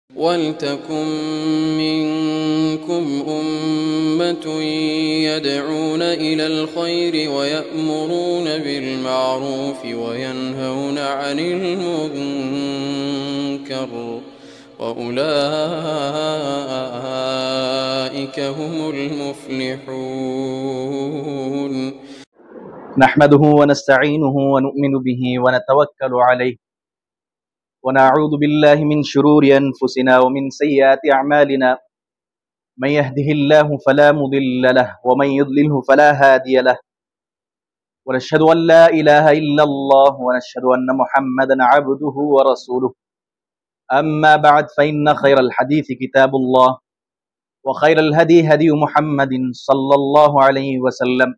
وَلْتَكُنْ مِنْكُمْ أُمَّةٌ يَدْعُونَ إِلَى الْخَيْرِ وَيَأْمُرُونَ بِالْمَعْرُوفِ وَيَنْهَوْنَ عَنِ الْمُنْكَرِ وَأُولَئِكَ هُمُ الْمُفْلِحُونَ. نحمده ونستعينه ونؤمن به ونتوكل عليه ونعوذ بالله من شرور أنفسنا ومن سيئات أعمالنا. من يهده الله فلا مضل له ومن يضلله فلا هادي له. ونشهد أن لا إله إلا الله ونشهد أن محمدا عبده ورسوله. أما بعد فإن خير الحديث كتاب الله وخير الهدي هدي محمد صلى الله عليه وسلم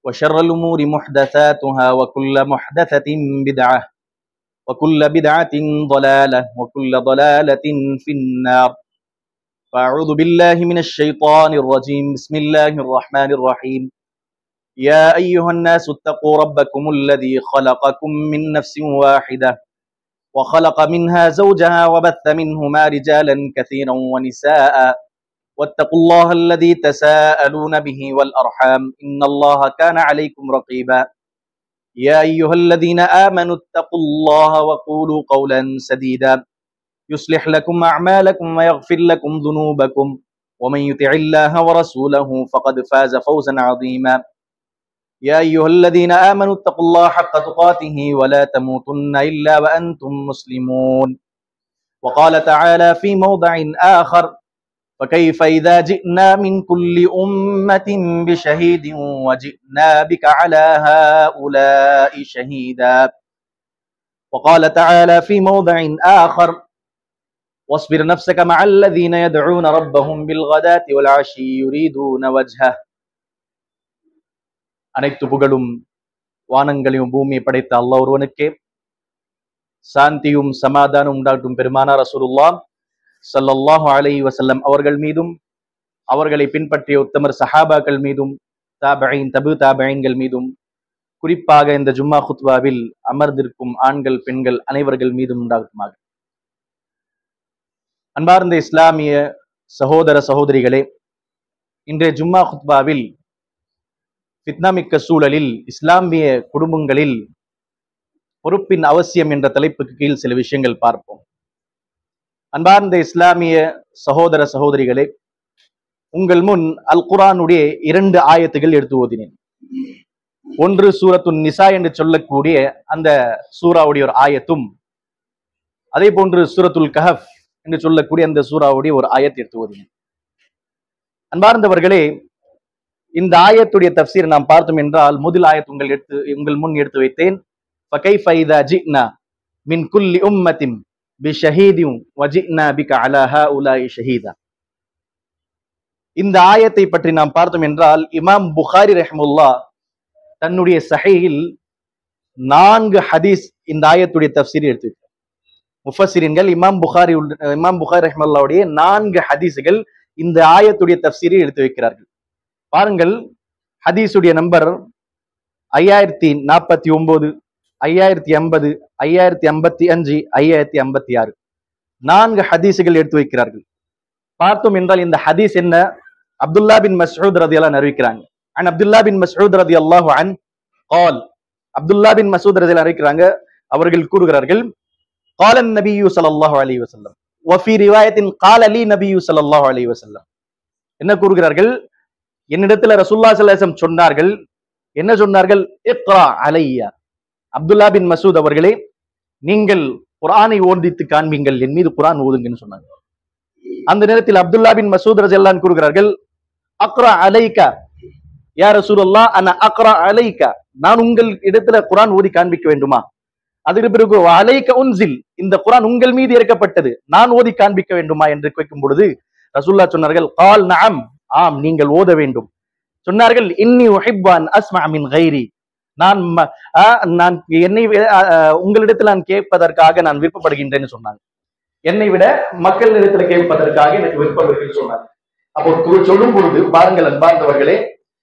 وشر الأمور محدثاتها وكل محدثة بدعة وكل بدعة ضلالة وكل ضلالة في النار. فأعوذ بالله من الشيطان الرجيم. بسم الله الرحمن الرحيم. يا أيها الناس اتقوا ربكم الذي خلقكم من نفس واحدة وخلق منها زوجها وبث منهما رجالا كثيرا ونساء واتقوا الله الذي تساءلون به والأرحام إن الله كان عليكم رقيبا. يا أيها الذين آمنوا اتقوا الله وقولوا قولا سديدا يصلح لكم أعمالكم ويغفر لكم ذنوبكم ومن يطع الله ورسوله فقد فاز فوزا عظيما. يا أيها الذين آمنوا اتقوا الله حق تقاته ولا تموتن إلا وأنتم مسلمون. وقال تعالى في موضع آخر: فكيف إذا جئنا من كل أمة بشهيد وجئنا بك على هؤلاء شهيدا. وقال تعالى في موضع آخر: واصبر نفسك مع الذين يدعون ربهم بالغداة والعشي يريدون وجهه. அனைத்து புகழும் வானங்களையும் பூமியை படைத்த அல்லாஹ் ஒருவனுக்கே. சாந்தியும் சமாதானம் உண்டாகட்டும் பெருமானார் ரசூலுல்லாஹ் ஸல்லல்லாஹு அலைஹி வஸல்லம் அவர்கள் மீதும் அவர்களை பின்பற்றிய உத்தமர் சஹாபாக்கள் மீதும் தாபஈன் தபு தாபஈன்கள் மீதும் குறிப்பாக இந்த ஜும்மா குத்பாவில் அமர்ந்திருக்கும் ஆண்கள் பெண்கள் அனைவர்கள் மீதும் உண்டாகட்டுமாக. அன்பார்ந்த இஸ்லாமிய சகோதர சகோதரிகளே, இன்றைய ஜும்மா குத்பாவில் ஃபித்னாமிக்க சூழலில் இஸ்லாமிய குடும்பங்களில் பொறுப்பின் அவசியம் என்ற தலைப்புக்கு கீழ் சில விஷயங்கள் பார்ப்போம். அன்பார்ந்த இஸ்லாமிய சகோதர சகோதரிகளே, உங்கள் முன் அல் குர்ஆனுடைய 2 ஆயத்துகள் எடுத்து ஓதினேன். ஒன்று சூரத்துன் நிசா என்று சொல்லக்கூடிய அந்த சூராவுடைய ஒரு ஆயத்தும், அதே போன்று சூரத்துல் கஹஃப் என்று சொல்லக்கூடிய அந்த சூராவுடைய ஒரு ஆயத்தை எடுத்து ஓதினேன். அன்பார்ந்தவர்களே, இந்த ஆயத்துடைய தஃப்சீர் நாம் பார்த்தோம் என்றால், முதல் ஆயத் உங்கள் முன் எடுத்து வைத்தேன். ஃபகைஃப இதா ஜினா மின் குல்லி உம்மத்தின் பிஷஹீதின் வஜினா பிக அலா ஹாஉலாஇ ஷஹீதா. இந்த ஆயத்தை பற்றி நாம் பார்த்தோம் என்றால், இமாம் புகாரி ரஹ்மத்துல்லாஹ் தன்னுடைய சஹீஹில் 4 ஹதீஸ் இந்த ஆயத்துடைய தஃப்சீர் எடுத்து வைத்தார். முஃபஸ்ஸிரீன்கள் இமாம் புகாரி ரஹ்மத்துல்லாஹ்வுடைய 4 ஹதீஸ்கள் இந்த ஆயத்துடைய தஃப்சீரை எடுத்து வைக்கிறார்கள். பாருங்கள், ஹதீஸுடைய நம்பர் 5049, 5080, 5055, 5056. 4 ஹதீஸுகள் எடுத்து வைக்கிறார்கள். பார்த்தோம் என்றால் இந்த ஹதீஸ் என்ன? அப்துல்லா பின் மஸ்ஊத் ரலியல்லாஹு அறிவிக்கிறாங்க. அன் அப்துல்லா பின் மஸ்ஊத் ரலியல்லாஹு அன் قال அப்துல்லா பின் மஸ்ஊத் ரலியல்லாஹு அறிவிக்கிறாங்க, அவர்கள் கூறுகிறார்கள், قال النبي صلى الله عليه وسلم وفي روايه قال لي النبي صلى الله عليه وسلم. என்ன கூறுகிறார்கள்? என்னிடத்துல ரசூலுல்லாஹி ஸல்லல்லாஹு அலைஹி வஸல்லம் சொன்னார்கள். என்ன சொன்னார்கள்? இக்ரா அலையா, அப்துல்லா பின் மஸ்ஊத் அவர்களே, நீங்கள் குர்ஆனை ஓதித்து காண்பீங்கள், என் மீது குர்ஆன் ஓதுங்கன்னு சொன்னாங்க. அந்த நேரத்தில் அப்துல்லா பின் மஸ்ஊத் ரலியல்லாஹு அன்ஹு கூறுகிறார்கள், அக்ரா அலைகா யா ரசூலுல்லாஹ், அன அக்ரா அலைகா, நான் உங்கள் இடத்துல குர்ஆன் ஓதி காண்பிக்க வேண்டுமா? அதுக்கு பிறகு அலைக உன்சில், இந்த குர்ஆன் உங்கள் மீது இறக்கப்பட்டது, நான் ஓதி காண்பிக்க வேண்டுமா என்று கேட்கும் பொழுது ரசூலுல்லாஹ் சொன்னார்கள், கால் நஅம், ஆம் நீங்கள் ஓத வேண்டும். சொன்னார்கள், இன்னி உஹிப்பு அன் அஸ்மஅ மின் கைரி, நான் என்னை உங்களிடத்தில் நான் கேட்பதற்காக நான் விருப்பப்படுகின்றேன்னு சொன்னாங்க. என்னை விட மக்கள் இடத்துல கேட்பதற்காக எனக்கு விருப்பம் இருக்குன்னு சொன்னாங்க. அப்போ சொல்லும் பொழுது பாருங்கள் அன்பார்ந்தவர்களே,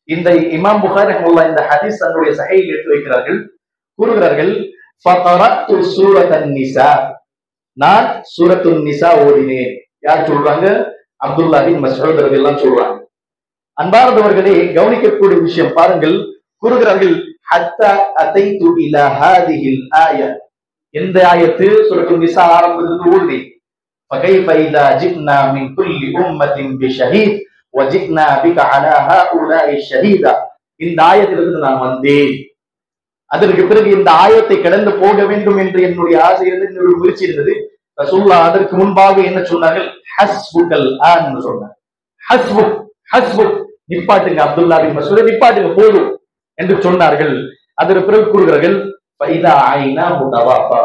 இந்த இமாம் புகாரி ரஹ்மத்துல்லாஹ் இந்த ஹதீஸ் தன்னுடைய சஹீஹில் எடுத்து வைக்கிறார்கள். கூறுகிறார்கள், ஃபகரத்து சூரத்தன் நிசா, நான் சூரத்துன் நிசா ஓதினேன். யார் சொல்றாங்க? அப்துல்லா பின் மஸ்ஊத் ரலியல்லாஹு சொல்றாங்க. அன்பார்ந்தவர்களே, கவனிக்கக்கூடிய விஷயம் பாருங்கள். கூறுகிறார்கள், ஹத்தா அதைது இலா ஹாதிஹில் ஆயா. எந்த ஆயத்து? சூரத்துன் நிசா ஆரம்பத்திலிருந்து ஓதுனேன். ஃபகைஃப இதா ஜிப்னா மின் குல்லி உம்மத்தின் பிஷஹீத் வஜிப்னா பிக அலா ஹாஉலாஇ ஷஹீதா. இந்த ஆயத்திலிருந்து நான் வந்தேன். அதற்கு பிறகு இந்த ஆயத்தை கடந்து போக வேண்டும் என்று என்னுடைய ஆசை இருந்தது, என்னுடைய முயற்சி இருந்தது. ரசூலுல்லாஹ் அதற்கு முன்பாக என்ன சொன்னார்கள்? ஹஸ்புகல் ஆன் சொன்னார். ஹஸ்புக் ஹஸ்புக், நிப்பாட்டுங்க அப்துல்லா பின் மஸ்ஊத், நிப்பாட்டுங்க போதும் என்று சொன்னார்கள். அதற்கு பிறகு கூறுகிறார்கள், ஃபைதா ஐனா முதவாஃபா.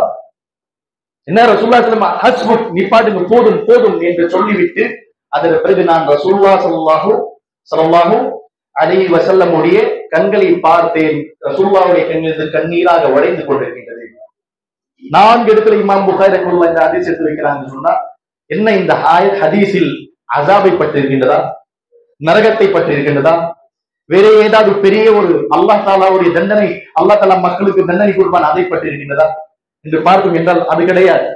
என்ன ரசூலுல்லாஹ் ஸல்லல்லாஹு ஹஸ்புக், நிப்பாட்டுங்க போதும் போதும் என்று சொல்லிவிட்டு அதற்கு பிறகு நான் ரசூலுல்லாஹ் ஸல்லல்லாஹு அலைஹி வஸல்லம் உடைய கண்களை பார்த்தேன். ரசூலுல்லாஹ்வுடைய கண்களில் கண்ணீராக வளைந்து கொண்டிருக்கின்றது. 4 இடத்துல இமாம் புகாரி ரஹ்மத்துல்லாஹி இந்த ஹதீஸ் எடுத்து வைக்கிறாங்க. சொன்னா என்ன, இந்த ஹதீஸில் அஸாபை பற்றி இருக்கின்றதா, நரகத்தை பற்றி இருக்கின்றதா, வேற ஏதாவது பெரிய ஒரு அல்லாஹ் தஆலாவுடைய தண்டனை, அல்லாஹ் தஆலா மக்களுக்கு தண்டனை கொடுப்பான், அதை பற்றி இருக்கின்றதா என்று பார்த்தோம் என்றால் அது கிடையாது.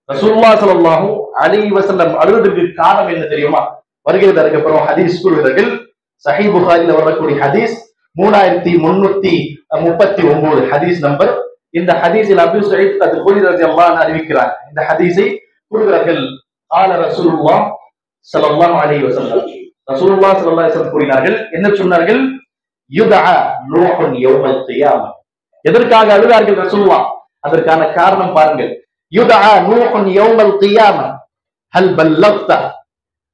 ரசூலுல்லாஹ் ஸல்லல்லாஹு அலைஹி வஸல்லம் அழுவதற்கு காரணம் என்ன தெரியுமா? வருகிறது. அதுக்கப்புறம் ஹதீஸ் கூறுகிறார்கள், சஹீஹ் புகாரில வரக்கூடிய ஹதீஸ் 3339 ஹதீஸ் நம்பர். இந்த ஹதீஸில் அபூ ஸயீத் அல்-குத்ரி ரலியல்லாஹு அன்ஹு அறிவிக்கிறார். இந்த ஹதீஸை கூறுகிறார்கள், قال رسول الله ஸல்லல்லாஹு அலைஹி வஸல்லம், ரசூலுல்லாஹ் ஸல்லல்லாஹு அலைஹி வஸல்லம் கூறினார்கள். என்ன சொன்னார்கள்? யுதஅ நூஹுன் யௌமல் கியாமah. எதற்காக அழுதார்கள் ரசூலுல்லாஹ்? அதற்கான காரணம் பாருங்கள். யுதஅ நூஹுன் யௌமல் கியாமah ஹல் பல்லக்த.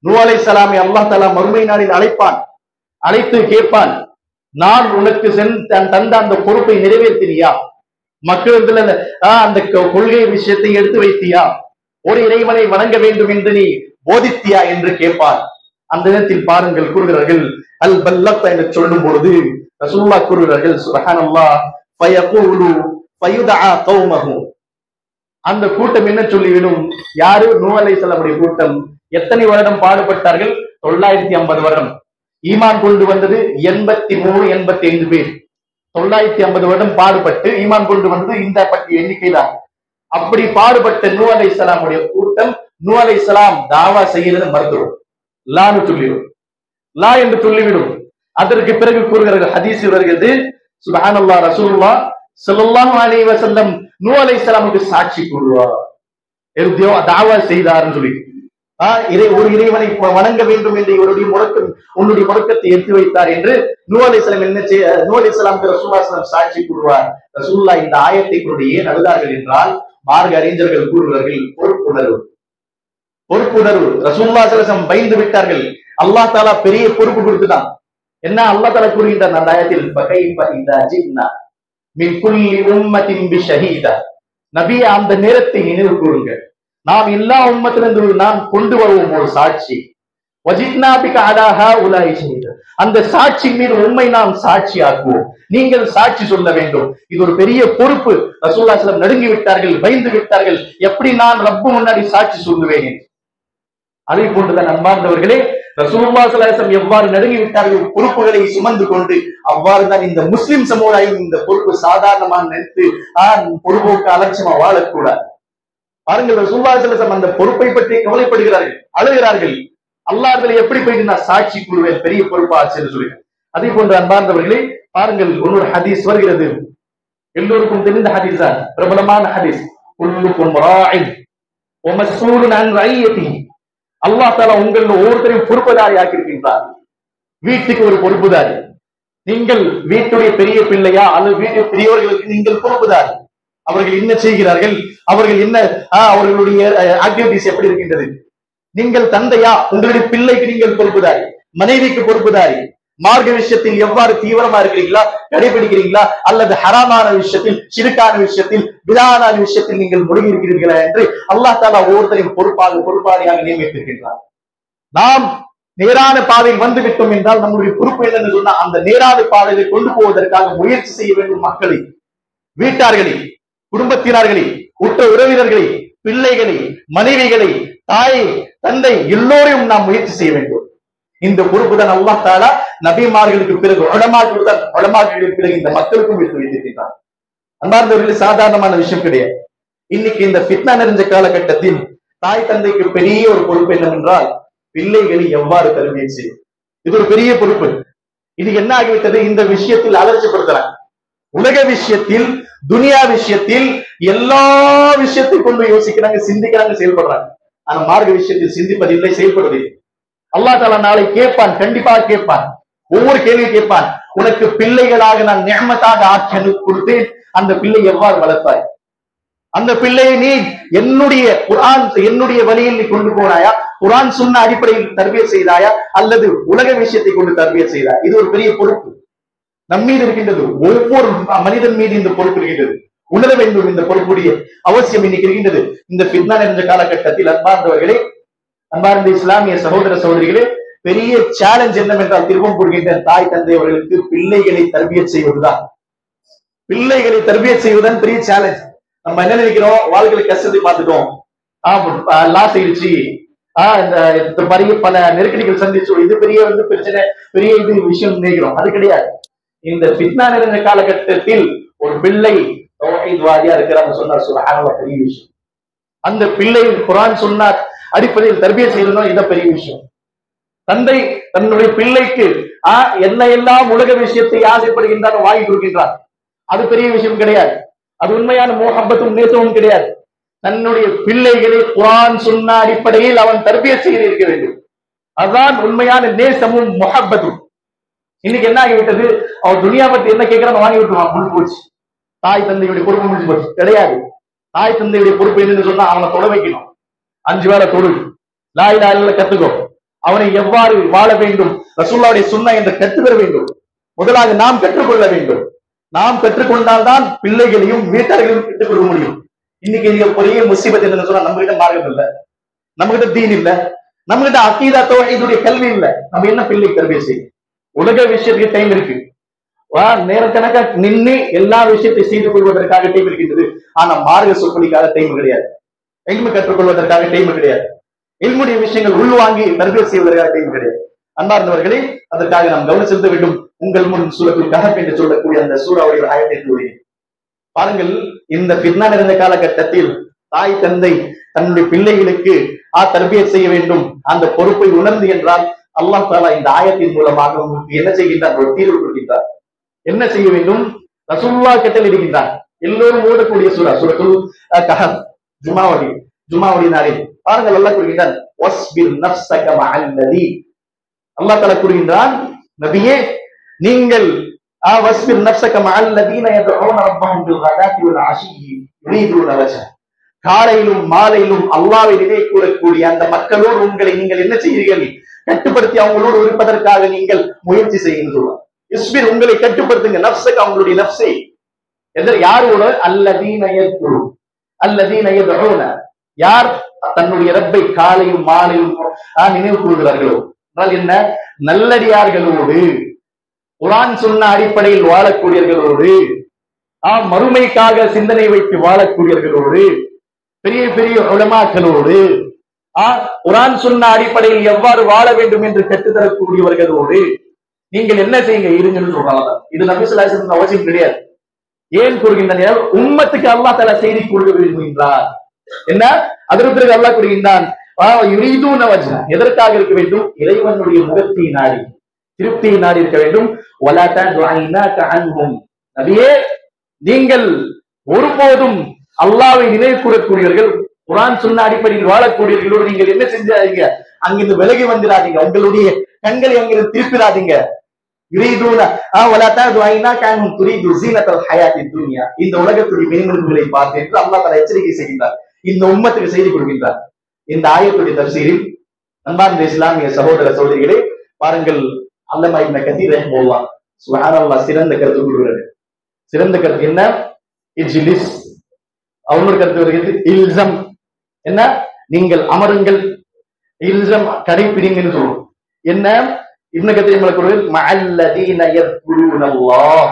நூஹ் அலைஹிஸ்ஸலாமை அல்லாஹ் தஆலா மறுமை நாளில் அழைப்பான். அழைத்து கேட்பான், நான் உனக்கு தந்த அந்த பொறுப்பை நிறைவேற்றினியா? மக்களிடத்துல அந்த கொள்கை விஷயத்தை எடுத்து வைத்தியா? ஒரு இறைவனை வணங்க வேண்டும் என்று நீ போதித்தியா என்று கேட்பான். அந்த நேரத்தில் பாருங்கள் கூறுகிறார்கள், அல் பல்லக்த என்று சொல்லும் பொழுது ரசூலுல்லாஹ் கூறுகிறார்கள், சுப்ஹானல்லாஹ், ஃபயகூலு ஃபயுதஆ கௌமஹு. அந்த கூட்டம் என்ன சொல்லிவிடும்? யாரு? நூஹ் அலைஹிஸ்ஸலாமுடைய கூட்டம். எத்தனை வருடம் பாடுபட்டார்கள்? 950 வருடம். ஈமான் கொண்டு வந்தது 83 85 பேர். 950 வருடம் பாடுபட்டு ஈமான் கொண்டு வந்தது இந்த எண்ணிக்கை தான். அப்படி பாடுபட்ட நூஹ் அலைஹிஸ்ஸலாமுடைய கூட்டம், நூஹ் அலைஹிஸ்ஸலாம் தாவா செய்யறது மறுத்துடும், லான்னு சொல்லிடும், லா என்று சொல்லிவிடும். அதற்கு பிறகு கூறுகிறார்கள், ஹதீஸ் வருகிறது, சுப்ஹானல்லாஹ், ரசூலுல்லாஹ் ஸல்லல்லாஹு அலைஹி வஸல்லம் நூஹ் அலைஹிஸ்ஸலாமுக்கு சாட்சி கூறுவார், எதுயோ தாவா செய்தார்னு சொல்லி. ஒரு இறைவனை வணங்க வேண்டும் என்று உன்னுடைய முழக்கத்தை எடுத்து வைத்தார் என்று நூஹ் அலைஹிஸ்ஸலாம் நூஹ் அலைஹிஸ்ஸலாமுக்கு ரசூலுல்லாஹ் ஸல்லல்லாஹு அலைஹி வஸல்லம் சாட்சி கூறுவார். ரசூலுல்லாஹ் இந்த ஆயத்தை கொண்டு ஏன் அழுதார்கள் என்றால், மார்க்க அறிஞர்கள் கூறுகிறார்கள், பொறுப்புணர்வு. ரசூலுல்லாஹ் ஸல்லல்லாஹு அலைஹி வஸல்லம் பயந்து விட்டார்கள். அல்லாஹ் தஆலா பெரிய பொறுப்பு கொடுத்துட்டான். என்ன அல்லாஹ் தஆலா கூறுகின்றார் அந்த ஆயத்தில், ஃபகைஃப இதா ஜிப்னா மின் குல்லி உம்மத்தின் பிஷஹீதா. நபியே, அந்த நேரத்தை நினைவு கூறுங்கள். நாம் எல்லா உம்மத்திலிருந்து நாம் கொண்டு வருவோம் ஒரு சாட்சி. வஜித்னா பிக அலா ஹாஉலாஇ ஷஹீதா. அந்த சாட்சி மீது உண்மை நாம் சாட்சி ஆக்குவோம். நீங்கள் சாட்சி சொல்ல வேண்டும். இது ஒரு பெரிய பொறுப்பு. ரசூலுல்லாஹ் ஸல்லல்லாஹு அலைஹி வஸல்லம் நடுங்கி விட்டார்கள், பயந்து விட்டார்கள். எப்படி நான் ரப்பு முன்னாடி சாட்சி சொல்லுவேன்? அதை போன்றுதான் அன்பார்ந்தவர்களே, ரசூலுல்லாஹ் ஸல்லல்லாஹு அலைஹி வஸல்லம் எவ்வாறு நடுங்கி விட்டார்கள் பொறுப்புகளை சுமந்து கொண்டு, அவ்வாறுதான் இந்த முஸ்லிம் சமுதாயம் இந்த பொறுப்பு சாதாரணமாக நினைத்து பொறுப்போக்கு அலட்சியமா வாழக்கூடாது. பாருங்கள், ரசூலுல்லாஹி ஸல்லல்லாஹு அலைஹி வஸல்லம் அந்த பொறுப்பை பற்றி கவலைப்படுகிறார்கள், அழுகிறார்கள். அல்லாஹ்விலே எப்படி போயிட்டு நான் சாட்சி கூறுவேன், பெரிய பொறுப்பா ஆச்சுன்னு சொல்லி. அதே போன்று அன்பார்ந்தவர்களே, பாருங்கள், ஒரு ஹதீஸ் வருகிறது, எல்லோருக்கும் தெரிந்த ஹதீஸ் தான், பிரபலமான ஹதீஸ். குல்லுக்கும் ராஇன் வ மஸ்ஊலுன் அன் ரஇயத்திஹி. அல்லாஹ் தஆலா உங்கள் ஒவ்வொருத்தரையும் பொறுப்புதாரி ஆக்கியிருக்கின்றார். வீட்டுக்கு ஒரு பொறுப்புதாரி. நீங்கள் வீட்டுடைய பெரிய பிள்ளையா அல்லது வீட்டு பெரியவர்களுக்கு நீங்கள் பொறுப்புதாரி. அவர்கள் என்ன செய்கிறார்கள், அவர்கள் என்ன அவர்களுடைய ஆக்டிவிட்டிஸ் எப்படி இருக்கின்றது. நீங்கள் தந்தையா, உங்களுடைய பிள்ளைக்கு நீங்கள் பொறுப்புதாரி, மனைவிக்கு பொறுப்புதாரி. மார்க்க விஷயத்தில் எவ்வாறு தீவிரமா இருக்கிறீங்களா, கடைபிடிக்கிறீங்களா, அல்லது ஹராமான விஷயத்தில், சிறுக்கான விஷயத்தில், விதான விஷயத்தில் நீங்கள் முழுகி இருக்கிறீர்களா என்று அல்லாஹ் தஆலா ஒவ்வொருத்தரையும் பொறுப்பாளியாக நியமித்திருக்கின்றார். நாம் நேரான பாதையில் வந்து விட்டோம் என்றால் நம்முடைய பொறுப்பு என்னன்னு சொன்னா, அந்த நேரான பாதையை கொண்டு போவதற்காக முயற்சி செய்ய வேண்டும். மக்களை, வீட்டார்களை, குடும்பத்தினர்களை, உற்ற உறவினர்களை, பிள்ளைகளை, மனைவிகளை, தாயை, தந்தை எல்லோரையும் நாம் முயற்சி செய்ய வேண்டும். இந்த பொறுப்பு தான் அல்லாஹ் தஆலா நபிமார்களுக்கு பிறகு உலமாக்களுக்கு பிறகு இந்த மக்களுக்கும் எடுத்து வைத்திருக்கிறார். அன்பார்ந்தவர்களே, சாதாரணமான விஷயம் கிடையாது. இன்னைக்கு இந்த ஃபித்னா நிறைஞ்ச காலகட்டத்தில் தாய் தந்தைக்கு பெரிய ஒரு பொறுப்பு என்னவென்றால் பிள்ளைகளை எவ்வாறு தருவியல் செய்யும். இது ஒரு பெரிய பொறுப்பு. இது என்ன ஆகிவிட்டது, இந்த விஷயத்தில் அலட்சியப்படுத்துறாங்க. உலக விஷயத்தில், துனியா விஷயத்தில், எல்லா விஷயத்தையும் கொண்டு யோசிக்கிறாங்க, சிந்திக்கிறாங்க, செயல்படுறாங்க. ஆனா மார்க்க விஷயத்தில் சிந்திப்பதில்லை, செயல்படுவதில்லை. அல்லாஹ் தஆலா நாளை கேட்பான், கண்டிப்பாக கேட்பான். ஒவ்வொரு கேள்வி கேட்பான். உனக்கு பிள்ளைகளாக நான் நிஅமத்தாக ஆக்கி கொடுத்தேன், அந்த பிள்ளை எவ்வாறு வளர்த்தாய்? அந்த பிள்ளையை நீ என்னுடைய குர்ஆன், என்னுடைய வழியில் நீ கொண்டு போனாயா? குர்ஆன் சுன்னா அடிப்படையில் தர்பியத் செய்தாயா? அல்லது உலக விஷயத்தை கொண்டு தர்பியத் செய்தாயா? இது ஒரு பெரிய பொறுப்பு நம் மீது இருக்கின்றது. ஒவ்வொரு மனிதன் மீது இந்த பொறுப்பு இருக்கின்றது. உணர வேண்டும். இந்த பொறுப்புடைய அவசியம் இன்னைக்கு இருக்கின்றது. இந்த ஃபித்னா நிறைந்த காலகட்டத்தில் அன்பார்ந்தவர்களே, அன்பார்ந்த இஸ்லாமிய சகோதர சகோதரிகளே, பெரிய சேலஞ்ச் என்னவென்றால் திரும்பம் கூறுகின்ற தாய் தந்தை அவர்களுக்கு பிள்ளைகளை தர்பியத் செய்வதுதான். பிள்ளைகளை தர்பியத் செய்வதுதான் பெரிய சேலஞ்ச். நம்ம என்ன நினைக்கிறோம், வாழ்க்கையில கஷ்டத்தை பார்த்துட்டோம், லாஸ் ஆயிடுச்சு, இந்த மாதிரி பல நெருக்கடிகள் சந்திச்சோம், இது பெரிய பிரச்சனை, பெரிய இது விஷயம் நினைக்கிறோம். அது கிடையாது. இந்த ஃபித்னா நிறைந்த காலகட்டத்தில் ஒரு பிள்ளை தௌஹீத்வாதியா இருக்கிறாங்க சொன்னார், சுப்ஹானல்லாஹ், பெரிய விஷயம். அந்த பிள்ளை குர்ஆன் சுன்னா அடிப்படையில் தர்பியத் செய்யணும், இத பெரிய விஷயம். தந்தை தன்னுடைய பிள்ளைக்கு என்ன எல்லாம் உலக விஷயத்தை ஆசைப்படுகின்றார் வாங்கி கொடுக்கின்றார், அது பெரிய விஷயம் கிடையாது. அது உண்மையான முஹப்பத்தும் நேசமும் கிடையாது. தன்னுடைய பிள்ளைகளை குர்ஆன் சுன்னா அடிப்படையில் அவன் தர்பியத் செய்து இருக்க வேண்டும். அதுதான் உண்மையான நேசமும் முஹப்பத்தும். இன்னைக்கு என்ன ஆகிவிட்டது, அவன் துனியா பத்தி என்ன கேட்கிறான் வாங்கி விட்டுருவான், முடிஞ்சு போச்சு. தாய் தந்தையுடைய பொறுப்பு முடிஞ்சு போச்சு. கிடையாது. தாய் தந்தையுடைய பொறுப்பு என்னன்னு சொன்னா அவனை தொட வைக்கணும். 5 வேளை தொழு, லா இலாஹ இல்லல்லாஹ் கத்துக்கோ, அவனை எவ்வாறு வாழ வேண்டும், ரசூலுல்லாஹ்வுடைய சுன்னா என்று கற்றுத்தர வேண்டும். முதலாக நாம் கற்றுக்கொள்ள வேண்டும். நாம் கற்றுக்கொண்டால்தான் பிள்ளைகளையும் வீட்டார்களையும் கற்றுக்கொள்ள முடியும். இன்னைக்கு பெரிய முசீபத் என்னன்னு சொன்னா, நம்ம கிட்ட மார்க்கம் இல்ல, நம்ம கிட்ட தீன் இல்ல, நம்ம கிட்ட அகீதா தௌஹீதுடைய கல்வி இல்ல. நம்ம என்ன பிள்ளை தர்பியத் செய்யும்? உலக விஷயத்துக்கு டைம் இருக்கு, நேரக்கணக்கா நின்று எல்லா விஷயத்தை செய்து கொள்வதற்காக டைம் இருக்கின்றது. ஆனா மார்க்க சொற்பொழிக்காக டைம் கிடையாது, இல்மு கற்றுக்கொள்வதற்காக டைம் கிடையாது, இல்முடைய விஷயங்கள் உள்வாங்கி தர்பியத் செய்வதற்காக டைம் கிடையாது. அன்பார்ந்தவர்களே, அதற்காக நாம் கவனம் செலுத்த வேண்டும். உங்கள் முன் சூரத்துல் கஹஃப் என்று சொல்லக்கூடிய அந்த சூராவுடைய ஆயத்தை கூறி பாருங்கள். இந்த ஃபித்னா நிறைந்த காலகட்டத்தில் தாய் தந்தை தன்னுடைய பிள்ளைகளுக்கு தர்பியத் செய்ய வேண்டும், அந்த பொறுப்பை உணர்ந்து என்றால் அல்லாஹ் தஆலா இந்த ஆயத்தின் மூலமாக உங்களுக்கு என்ன செய்கின்றார், ஒரு தீர்வு கொடுக்கின்றார். என்ன செய்ய வேண்டும்? ரசூலுல்லாஹ் கட்டளை இருக்கின்றார். எல்லோரும் ஓடக்கூடிய சூரா சூரத்துல் கஹஃப், ஜுமாவுடைய நாளில் பாருங்கள். அல்லாஹ் கூறுகின்றான், வஸ்பிர் நஃப்ஸக மஅல்லதி. அல்லாஹ் தஆலா கூறுகின்றான், நபியே நீங்கள் வஸ்பிர் நஃப்ஸக மஅல்லதீன யதுஊன ரப்பஹும் பில் கதாத்தி வல் அஷிய்யி யுரீதுன வஜஹ. காலையிலும் மாலையிலும் அல்லாஹ்வை நினைவு கூறக்கூடிய அந்த மக்களோடு உங்களை நீங்கள் என்ன செய்கிறீர்கள், கட்டுப்படுத்தி அவங்களோடு இருப்பதற்காக நீங்கள் முயற்சி செய்கின்றோம். இஸ்பிர், உங்களை கட்டுப்படுத்துங்க, நஃப்ஸக, அவங்களுடைய நஃப்ஸை. யாரோட? அல்லதீன யதுஊன, அல்லதீன யதுஊன, யார் தன்னுடைய ரப்பை காலையும் மாலையும் நினைவு கூறுகிறார்களோ. என்றால் என்ன? நல்லடியார்களோடு, குர்ஆன் சுன்னா அடிப்படையில் வாழக்கூடியவர்களோடு, மறுமைக்காக சிந்தனை வைத்து வாழக்கூடியவர்களோடு, பெரிய பெரிய உலமாக்களோடு, குர்ஆன் சுன்னா அடிப்படையில் எவ்வாறு வாழ வேண்டும் என்று கற்றுத்தரக்கூடியவர்களோடு நீங்கள் என்ன செய்யுங்க, இருங்கன்னு சொல்றாங்க. இது நபி ஸல்லல்லாஹு அலைஹி வஸல்லம் அவசியம் கிடையாது. ஏன் கூறுகின்றனர்? உம்மத்துக்கு அல்லாஹ் தஆலா செய்தி கூற விரும்புகின்றார். என்ன? அதற்கு பிறகு அல்லாஹ் கூறுகின்றான், யுரீதுன வஜ்ஹ, எதற்காக இருக்க வேண்டும்? இறைவனுடைய முகத்தை நாடி, திருப்தியை நாடி இருக்க வேண்டும். வலா தஅது ஐனாக அன்ஹும், நபியே நீங்கள் ஒருபோதும் அல்லாஹ்வை நினைவு கூறக்கூடியவர்கள், குர்ஆன் சுன்னா அடிப்படையில் வாழக்கூடியவர்களோடு நீங்கள் என்ன செஞ்சாதீங்க, அங்கிருந்து விலகி வந்துடாதீங்க, உங்களுடைய கண்களை அங்கிருந்து திருப்பிடாதீங்க. யுரீதுன வலா தஅது ஐனாக அன்ஹும் துரீது ஸீனத்தல் ஹயாத்தித் துன்யா, இந்த உலகத்துடைய மினுமினுப்புகளை பார்த்து என்று அல்லாஹ் தஆலா எச்சரிக்கை செய்கின்றார். இந்த உம்மத்துக்கு செய்தி கொடுக்கின்றார். இந்த ஆயத்துடைய தஃசீரில் அன்பார்ந்த இஸ்லாமிய சகோதர சகோதரிகளே, பாருங்கள், அல்லமா இப்னு கதீர் ரஹ்மத்துல்லாஹ், சுப்ஹானல்லாஹ், சிறந்த கருத்து கூறுகிறார். சிறந்த கருத்து என்ன? இஜ்லிஸ். அவனோட கருத்து வருகிறது இல்சம். என்ன? நீங்கள் அமருங்கள், இல்சம் கடைபிடிங்கன்னு சொல்லுவோம். என்ன? இப்னு கதீர் கூறுகிறார், மஅல்லதீன யذ்குரூனல்லாஹ்,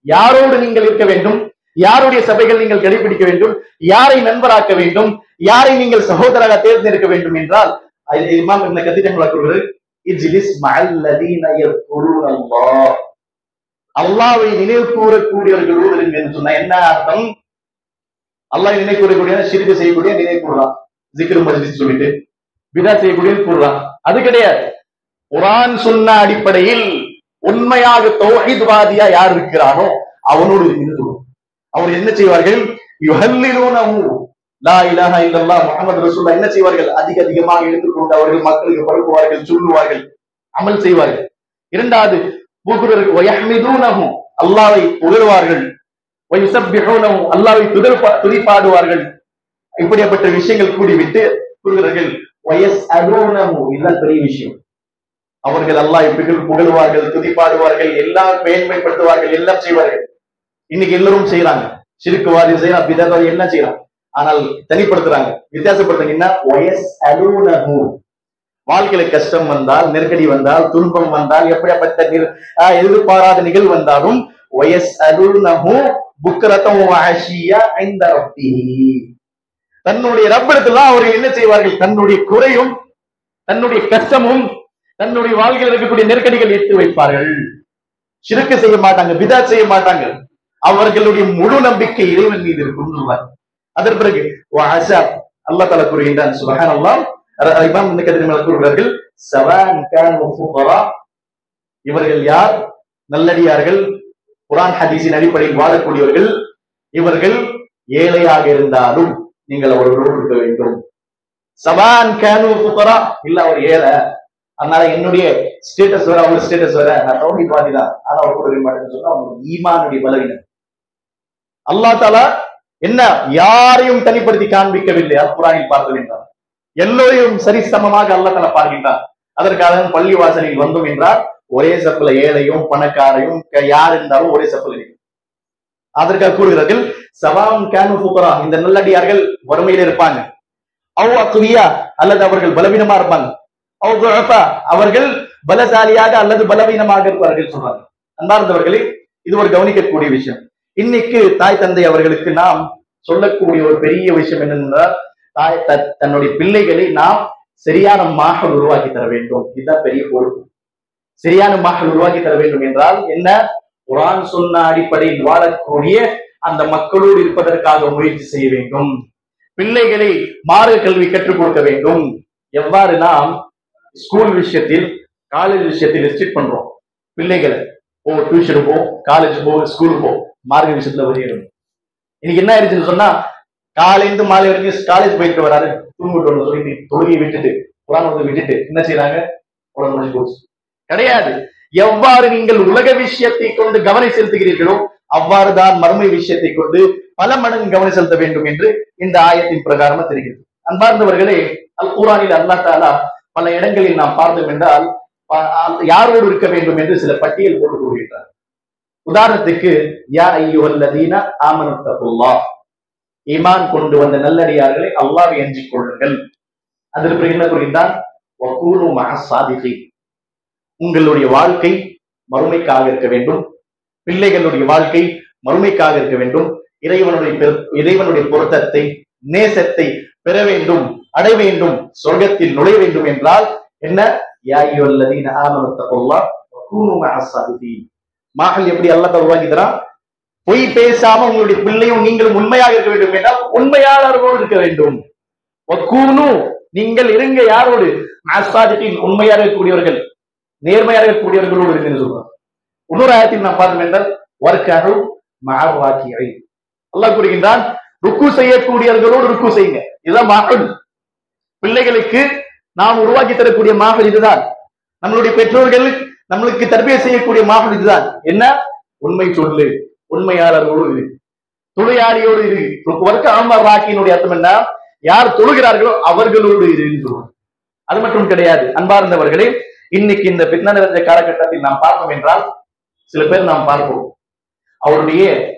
யாரோடு நீங்கள் இருக்க வேண்டும், யாருடைய சபைகள் நீங்கள் கடைபிடிக்க வேண்டும், யாரை நண்பராக்க வேண்டும், யாரை நீங்கள் சகோதரராக தேர்ந்தெடுக்க வேண்டும் என்றால் இமாம் இப்னு கதீர் கூறுகிறார், இஜ்லிஸ் மஅல்லதீன யذ்குரூனல்லாஹ், அல்லாஹ்வை நினைவு கூறக்கூடியவர்களோடு இருங்க என்று சொன்னா என்ன அர்த்தம்? அல்லாஹ் நினைக்கக்கூடிய ஷிர்க் செய்யக்கூடிய நினைவு கூடுறான், ஜிக்ர் மஜ்லிஸ் சொல்லிட்டு பிதா செய்யக்கூடிய கூடுறான். அது கிடையாது. குர்ஆன் சுன்னா அடிப்படையில் உண்மையாக தௌஹீத்வாதியா யார் இருக்கிறானோ அவனோடு இருந்து அவர் என்ன செய்வார்கள்? யுஹல்லிலூனஹு லா இலாஹா இல்லல்லாஹ் முஹம்மது ரசூலுல்லாஹ் என்ன செய்வார்கள்? அதிக அதிகமாக எடுத்துக்கொண்டு அவர்கள் மக்களுக்கு பரப்புவார்கள், சொல்லுவார்கள், அமல் செய்வார்கள். இரண்டாவது வயஹ்மிதூனஹு அல்லாஹ்வை புகழ்வார்கள், வயுஸப்பிஹூனஹு அல்லாஹ்வை துதிப்பாடுவார்கள். இப்படிப்பட்ட விஷயங்கள் கூடிவிட்டு கூறுகிறார்கள் வயஸ்அலூனஹு இதுதான் பெரிய விஷயம். அவர்கள் அல்லாஹ்வை புகழ்வார்கள், துதிப்பாடுவார்கள், எல்லாம் மேன்மைப்படுத்துவார்கள், எல்லாம் செய்வார்கள். இன்னைக்கு எல்லாரும் செய்யறாங்க, ஷிர்க்வாதி செய்யறாங்க, பிதத்வாதி எல்லாம் செய்யறாங்க. ஆனால் தனிப்படுத்துறாங்க, வித்தியாசப்படுத்துறீங்கன்னா வயஸ்அலூனஹு வாழ்க்கையில கஷ்டம் வந்தால், நெருக்கடி வந்தால், துன்பம் வந்தால், எப்படிப்பட்ட எதிர்பாராத நிகழ்வு வந்தாலும் வயஸ்அலூனஹு புக்ரத்தன் வ அஷியா இன்த ரப்பிஹி தன்னுடைய ரப்பிடத்துல அவர்கள் என்ன செய்வார்கள்? தன்னுடைய குறையும் தன்னுடைய கஷ்டமும் தன்னுடைய வாழ்க்கையில் இருக்கக்கூடிய நெருக்கடிகள் எடுத்து வைப்பார்கள். ஷிர்க் செய்ய மாட்டாங்க, பிதத் செய்ய மாட்டாங்க. அவர்களுடைய முழு நம்பிக்கை இறைவன் மீது இருக்கும். அதன் பிறகு அல்லாஹ் தஆலா கூறுகின்றான், சுப்ஹானல்லாஹ், இமாம் இப்னு கதீர் கூறுகிறார்கள், சவான் கானு ஃபுகரா இவர்கள் யார்? நல்லடியார்கள், குர்ஆன் ஹதீஸின் அடிப்படையில் வாழக்கூடியவர்கள். இவர்கள் ஏழையாக இருந்தாலும் நீங்கள் அவர்களோடு இருக்க வேண்டும். சவான் கானு ஃபுகரா இல்ல அவர் ஏழை, அதனால என்னுடைய ஸ்டேட்டஸ் வேற அவங்க ஸ்டேட்டஸ் வேற, நான் தௌஹீத்வாதி தான், ஆனா அவர் கூட இருக்க மாட்டேன்னு சொன்னா அவங்க ஈமானுடைய பலவீனம். அல்லாஹ் தஆலா என்ன யாரையும் தனிப்படுத்தி காண்பிக்கவில்லை. குர்ஆனில் பார்க்க வேண்டாம், எல்லோரையும் சரிசமமாக அல்லாஹ் தஆலா பார்க்கின்றார். அதற்காக பள்ளி வாசலில் வந்தோம் என்றால் ஒரே சப்புல ஏழையும் பணக்காரையும் யார் இருந்தாலும் ஒரே சப்புல இருக்கும். அதற்காக கூறுகிறார்கள் சவான் கானு ஃபுகரா இந்த நல்லடியார்கள் வறுமையில் இருப்பாங்க, அவ் அக்வியா அல்லது அவர்கள் பலவீனமா இருப்பாங்க, அவ் துஅஃபா அவர்கள் பலசாலியாக அல்லது பலவீனமாக இருப்பார்கள் சொல்றாங்க. அன்பார்ந்தவர்களே, இது ஒரு கவனிக்கக்கூடிய விஷயம். இன்னைக்கு தாய் தந்தை அவர்களுக்கு நாம் சொல்லக்கூடிய ஒரு பெரிய விஷயம் என்னென்றால், தன்னுடைய பிள்ளைகளை நாம் சரியான மாஹல் உருவாக்கி தர வேண்டும். இதுதான் பெரிய பொறுப்பு. சரியான மாஹல் உருவாக்கி தர வேண்டும் என்றால் என்ன? குர்ஆன் சுன்னா அடிப்படையில் வாழக்கூடிய அந்த மக்களோடு இருப்பதற்காக முயற்சி செய்ய வேண்டும். பிள்ளைகளை மார்க்க கல்வி கற்றுக் கொடுக்க வேண்டும். எவ்வாறு நாம் ஸ்கூல் விஷயத்தில், காலேஜ் விஷயத்தில் ரெஸ்ட்ரிக்ட் பண்றோம் பிள்ளைகளை, டியூஷன் போ, காலேஜ் போ, ஸ்கூல் போ, மார்க்க விஷயத்துல வெளியிடணும். இன்னைக்கு என்ன ஆயிடுச்சுன்னு சொன்னா, காலையிலிருந்து மாலை வரைக்கும் காலேஜ் போயிட்டு வராரு, தூங்கிட்டு சொல்லி தொழுகை விட்டுட்டு குர்ஆன் வந்து விட்டுட்டு என்ன செய்யறாங்க? உலகம் முடிஞ்சு போச்சு. கிடையாது. எவ்வாறு நீங்கள் உலக விஷயத்தை கொண்டு கவனம் செலுத்துகிறீர்களோ அவ்வாறுதான் மறுமை விஷயத்தை கொண்டு பல மடங்கு கவனம் செலுத்த வேண்டும் என்று இந்த ஆயத்தின் பிரகாரமா தெரிகிறது. அன்பார்ந்தவர்களே, அல் குர்ஆனில் அல்லாஹ் தஆலா பல இடங்களில் நாம் பார்த்தோம் என்றால் யாரோடு இருக்க வேண்டும் என்று சில பட்டியல் போட்டு கூறுகின்றார். உதாரணத்துக்கு யா அய்யுஹல்லதீன ஆமனு தகுல்லாஹ் ஈமான் கொண்டு வந்த நல்லடியார்களை அல்லாஹ்வை அஞ்சிக் கொள்ளுங்கள். அதற்கு பிறகு என்ன கூறுகின்றான்? வகூனு மஅஸ் ஸாதிகீன் உங்களுடைய வாழ்க்கை மறுமைக்காக இருக்க வேண்டும், பிள்ளைகளுடைய வாழ்க்கை மறுமைக்காக இருக்க வேண்டும், இறைவனுடைய பொருத்தத்தை நேசத்தை பெற வேண்டும், அடைய வேண்டும், சொர்க்கத்தில் நுழைய வேண்டும் என்றால் என்ன? யா அய்யுஹல்லதீன ஆமனு தகுல்லாஹ் வகூனு மஅஸ் ஸாதிகீன் மாஹல் எப்படி அல்லாஹ் உருவாக்கி தரான்? பொய் பேசாம உங்களுடைய பிள்ளையும் நீங்களும் உண்மையாக இருக்க வேண்டும் என்றால் உண்மையாளர்களோடு இருக்க வேண்டும். வகூனு நீங்கள் இருங்க யாரோடு? மஅஸ் ஸாதிகீன் உண்மையாக இருக்கக்கூடியவர்கள், நேர்மையாக இருக்கக்கூடியவர்களோடு இருக்குன்னு சொல்றாங்க. இன்னொரு ஆயத்தில் நாம் பார்த்தோம் என்றால் வர்கஉ மஅர் ராக்கிஈன் அல்லாஹ் கூறுகின்றான், ருக்கு செய்யக்கூடியவர்களோடு ருக்கு செய்யுங்க. இதுதான் மாஹல். பிள்ளைகளுக்கு நாம் உருவாக்கி தரக்கூடிய மாஹல் இதுதான். நம்மளுடைய பெற்றோர்கள் நம்மளுக்கு தர்பியா செய்யக்கூடிய மாஹல் இதுதான். என்ன? உண்மை சொல்லு, உண்மையாளர்களோடு இரு, தொழுகையாளியோடு இரு. வர்கஉ மஅர் ராக்கியினுடைய அர்த்தம் என்ன? யார் தொழுகிறார்களோ அவர்களோடு இருன்னு சொல்லுவாங்க. அது மட்டும் கிடையாது. அன்பார்ந்தவர்களே, இன்னைக்கு இந்த பித்னா நிறைந்த காலகட்டத்தில் நாம் பார்த்தோம் என்றால் சில பேர் நாம் பார்ப்போம், அவருடைய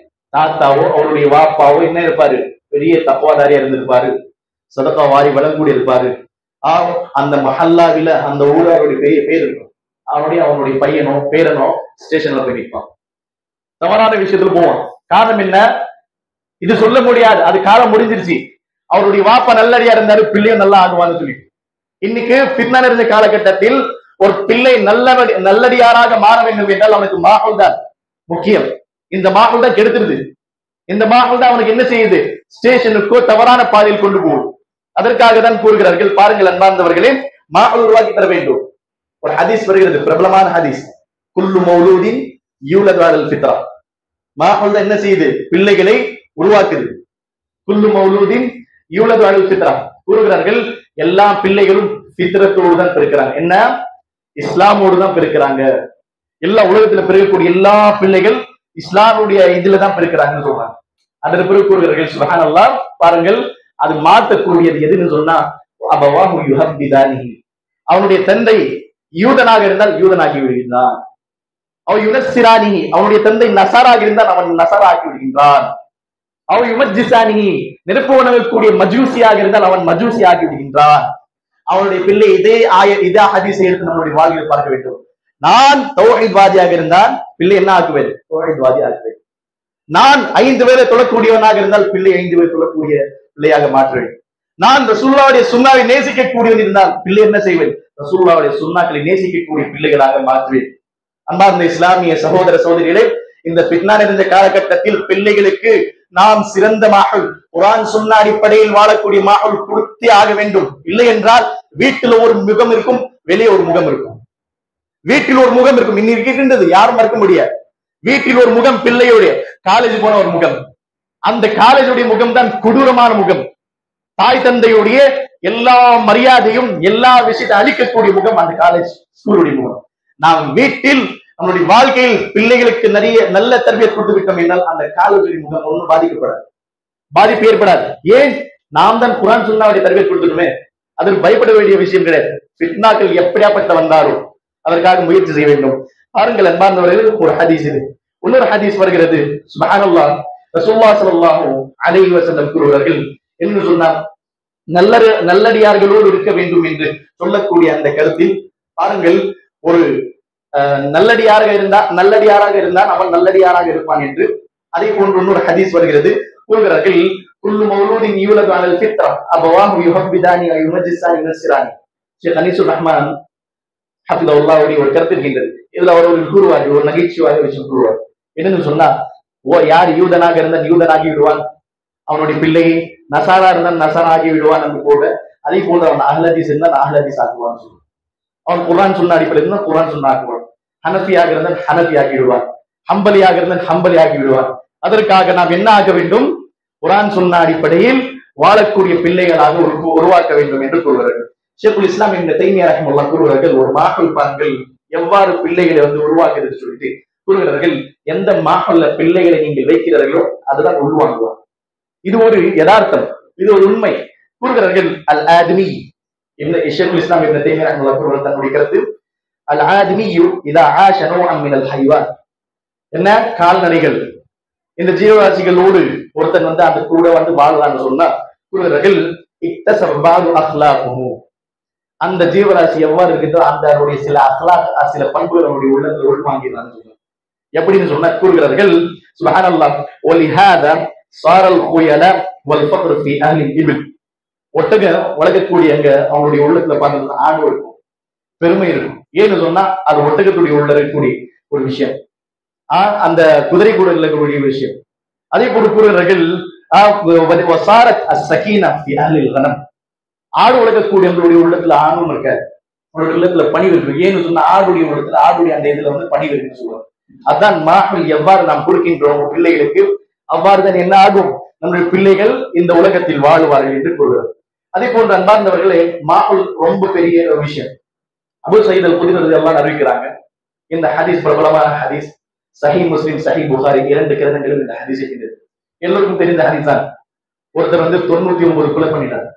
தாத்தாவோ அவருடைய வாப்பாவோ என்ன இருப்பாரு? பெரிய தக்குவாதாரியா இருந்திருப்பாரு, சதகா வாரி வழங்கூடி இருப்பாரு. அந்த மஹல்லாவில அந்த ஊராருடைய பெரிய பேர் இருக்கும். அவனுடைய பையனோ பேரனோ ஸ்டேஷன்ல போய் நிற்பான், தவறான விஷயத்துல போவான். காரணம் என்ன? இது சொல்ல முடியாது, அது காலம் முடிஞ்சிருச்சு. அவருடைய வாப்பா நல்லடியா இருந்தாரு, பிள்ளையும் நல்லா ஆகுவான்னு சொல்லி. இன்னைக்கு பித்னா நிறைந்த காலகட்டத்தில் ஒரு பிள்ளை நல்லடியாராக மாற வேண்டும் என்றால் அவனுக்கு மாஹல் தான் முக்கியம். இந்த மாஹல் தான் கெடுத்துருது. இந்த மாஹல் தான் அவனுக்கு என்ன செய்யுது, ஸ்டேஷனுக்கோ தவறான பாதையில் கொண்டு போகும். அதற்காக தான் கூறுகிறார்கள். பாருங்கள் அன்பார்ந்தவர்களே, மாஹல் உருவாக்கி தர வேண்டும். ஒரு ஹதீஸ் வருகிறது, பிரபலமான ஹதீஸ், குல்லு மௌலூதின் யூலது அலல் ஃபித்ரா. மாஹல் தான் என்ன செய்யுது, பிள்ளைகளை உருவாக்குது. குல்லு மௌலூதின் யூலது அலல் ஃபித்ரா கூறுகிறார்கள். எல்லா பிள்ளைகளும் ஃபித்ரத்தோடு தான் பிறக்கிறாங்க. என்ன, இஸ்லாமோடு தான் பிறக்கிறாங்க. எல்லா உலகத்துல பிறக்கக்கூடிய எல்லா பிள்ளைகள் இஸ்லாமுடைய இதுல தான் பிறக்கிறாங்கன்னு சொல்றாங்க. அதற்கு பிறகு கூறுகிறார்கள் சுப்ஹானல்லாஹ், பாருங்கள் அது மாற்றக்கூடியது எதுன்னு சொன்னா, அபவாஹு யுஹப்பிதானிஹி, அவனுடைய தந்தை யூதனாக இருந்தால் யூதனாகி விடுகின்றான். அவன் யுனஸ்ஸிரானிஹி, அவனுடைய தந்தை நசாராக இருந்தால் அவன் நசாரா ஆக்கி விடுகின்றான். அவன் யுமஜ்ஜிசானிஹி, நெருப்பு வணங்கக்கூடிய மஜூசியாக இருந்தால் அவன் மஜூசி ஆக்கி விடுகின்றான். அவனுடைய பிள்ளை இதே ஹதீஸை எடுத்து நம்மளுடைய வாழ்வில் பார்க்க வேண்டும். நான் தௌஹீத்வாதியாக இருந்தால் பிள்ளை என்ன ஆக்குவேன், தௌஹீத்வாதி ஆக்குவேன். நான் 5 பேரை தொழக்கூடியவனாக இருந்தால் பிள்ளை 5 பேர் தொழக்கூடிய பிள்ளையாக மாற்றுவேன். நான் ரசூலுல்லாஹ்வுடைய சுன்னாவை நேசிக்கக்கூடியவன் இருந்தால் பிள்ளை என்ன செய்வேன், ரசூலுல்லாஹ்வுடைய சுன்னாக்களை நேசிக்கக்கூடிய பிள்ளைகளாக மாற்றுவேன். அன்பார்ந்த இஸ்லாமிய சகோதர சகோதரிகளே, இந்த ஃபித்னா நிறைந்த காலகட்டத்தில் பிள்ளைகளுக்கு நாம் சிறந்த மாஹல், குர்ஆன் சுன்னா அடிப்படையில் வாழக்கூடிய மாஹல் கொடுத்தே ஆக வேண்டும். இல்லை என்றால் வீட்டில் ஒரு முகம் இருக்கும், வெளியே ஒரு முகம் இருக்கும். வீட்டில் ஒரு முகம் இருக்கும், இன்னும் இருக்கின்றது, யாரும் மறுக்க முடியாது. வீட்டில் ஒரு முகம், பிள்ளையுடைய காலேஜ் போன ஒரு முகம், அந்த காலேஜுடைய முகம் தான் கொடூரமான முகம். தாய் தந்தையுடைய எல்லா மரியாதையும் எல்லா விஷயத்தை அளிக்கக்கூடிய முகம் அந்த காலேஜ் ஸ்கூலுடைய முகம். நாம் வீட்டில் நம்மளுடைய வாழ்க்கையில் பிள்ளைகளுக்கு நிறைய நல்ல தர்பியத் கொடுத்து விட்டோம் என்றால் அந்த காலேஜுடைய முகம் ஒன்றும் பாதிக்கப்படாது, பாதிப்பு ஏற்படாது. ஏன், நாம் தான் குர்ஆன் சுன்னாவுடைய தர்பியத் கொடுத்துட்டுமே, அதில் பயப்பட வேண்டிய விஷயம் கிடையாது. ஃபித்னாக்கள் எப்படியாப்பட்ட வந்தாலும் அதற்காக முயற்சி செய்ய வேண்டும். பாருங்கள் அன்பார்ந்தவர்கள், ஒரு ஹதீஸ் இது. இன்னொரு ஹதீஸ் வருகிறது, சுப்ஹானல்லாஹ், ரசூலுல்லாஹ் ஸல்லல்லாஹு அலைஹி வஸல்லம் கூறுகிறார்கள், என்று சொன்னார், நல்லடியார்களோடு இருக்க வேண்டும் என்று சொல்லக்கூடிய அந்த கருத்தில் பாருங்கள், ஒரு நல்லடியாராக இருந்தால் அவன் நல்லடியாராக இருப்பான் என்று. அதே போன்று இன்னொரு ஹதீஸ் வருகிறது, கூறுகிறார்கள், குல்லு மௌலூதின் யூலது அலல் ஃபித்ரா அபவாஹு யுஹப்பிதானி வ யுமஜ்ஜிசானி வ ஷேக் அனீசுர் ரஹ்மான் ஹஃபிதஹுல்லாஹ்வுடைய ஒரு கருத்து இருக்கின்றது. இதுல அவர் ஒரு கூறுவார், ஒரு நகைச்சுவையாக விஷயம் கூறுவார். என்னன்னு சொன்னா, யார் யூதனாக இருந்தால் யூதனாகி விடுவான், அவனுடைய பிள்ளையை நசாரா இருந்தால் நசாரா ஆகி விடுவான் என்று போல, அதே போன்று அவன் அஹ்லதீஸ் இருந்தால் அஹ்லதீஸ் ஆக்குவான்னு சொல்லுவான். அவன் குர்ஆன் சுன்னா அடிப்படையில் இருந்தால் குர்ஆன் சுன்னா ஆக்குவான். ஹனஃபியாக இருந்தால் ஹனஃபி ஆக்கி விடுவான். ஹம்பலியாக இருந்தால் ஹம்பலி ஆக்கி விடுவான். அதற்காக நாம் என்ன ஆக வேண்டும், குர்ஆன் சுன்னா அடிப்படையில் வாழக்கூடிய பிள்ளைகளாக உருவாக்க வேண்டும் என்று கூறுகிறார்கள். ஷேக்குல் இஸ்லாம் இப்னு தைமிய்யா ரஹ்மத்துல்லாஹ் கூறுகிறார்கள், ஒரு மாஹல் பாருங்கள் எவ்வாறு பிள்ளைகளை உருவாக்குறது சொல்லிட்டு கூறுகிறார்கள், எந்த மாஹல்ல பிள்ளைகளை நீங்கள் வைக்கிறீர்களோ அதுதான் உள்வாங்குவார். இது ஒரு யதார்த்தம், இது ஒரு உண்மை. கூறுகிறார்கள், அல் ஆத்மி ஷேக்குல் இஸ்லாம் இப்னு தைமிய்யா ரஹ்மத்துல்லாஹ் கூறுகிறார் தன்னுடைய கருத்து, அல் ஆத்மியு இதா ஆஷ நௌஅன் மினல் ஹைவான், என்ன கால்நடைகள், இந்த ஜீவராசிகளோடு ஒருத்தன் அந்த கூட வாழலான்னு சொன்னா கூறுகிறார்கள், இக்தஸபாது அக்லாகுஹு, அந்த ஜீவராசி எவ்வாறு இருக்குதோ அந்த அவருடைய சில அக்லாக், சில பண்புகள் அவருடைய உள்ளத்தில் உள்வாங்கிறான்னு சொல்றாங்க. எப்படின்னு சொன்னா கூறுகிறார்கள், சுப்ஹானல்லாஹ், வலிஹாதா ஸாரல் குயல வல் ஃபக்ர் ஃபீ அஹ்லில் இபில், ஒட்டகம் வளர்க்கக்கூடிய அவங்களுடைய உள்ளத்துல பார்த்தீங்கன்னா ஆடு இருக்கும், பெருமை இருக்கும். ஏன்னு சொன்னா அது ஒட்டகத்துடைய உள்ள இருக்கக்கூடிய ஒரு விஷயம், அந்த குதிரை கூட இருக்கக்கூடிய விஷயம். அதே போல கூறுகிறார்கள், வஸாரத் அஸ்ஸகீனா ஃபீ அஹ்லில் கனம், ஆடு வளர்க்கக்கூடிய உள்ளத்துல ஆணும் இருக்காது, அவருடைய உள்ளத்துல பணிவு இருக்கு. ஏன்னு சொன்னா ஆடுடைய உள்ளத்துல ஆடுடைய அந்த இதுல பணிவு இருக்குன்னு சொல்லுவாங்க. அதான் மாஹல் எவ்வாறு நாம் கொடுக்கின்றோம் பிள்ளைகளுக்கு, அவ்வாறுதான் என்ன ஆகும், நம்முடைய பிள்ளைகள் இந்த உலகத்தில் வாழுவார்கள் என்று கூறுகிறார். அதே போன்று அன்பார்ந்தவர்களே, மாஹல் ரொம்ப பெரிய ஒரு விஷயம். அபூ சயீத் அல் குத்ரி ரலியல்லாஹு அறிவிக்கிறாங்க, இந்த ஹதீஸ் பிரபலமான ஹதீஸ், சஹீஹ் முஸ்லிம் சஹீஹ் புகாரி 2 கிரந்தங்களில் இந்த ஹதீஸ் இருக்கின்றது. எல்லோருக்கும் தெரிந்த ஹதீஸ் தான். ஒருத்தர் 99 கொலை பண்ணிட்டார்,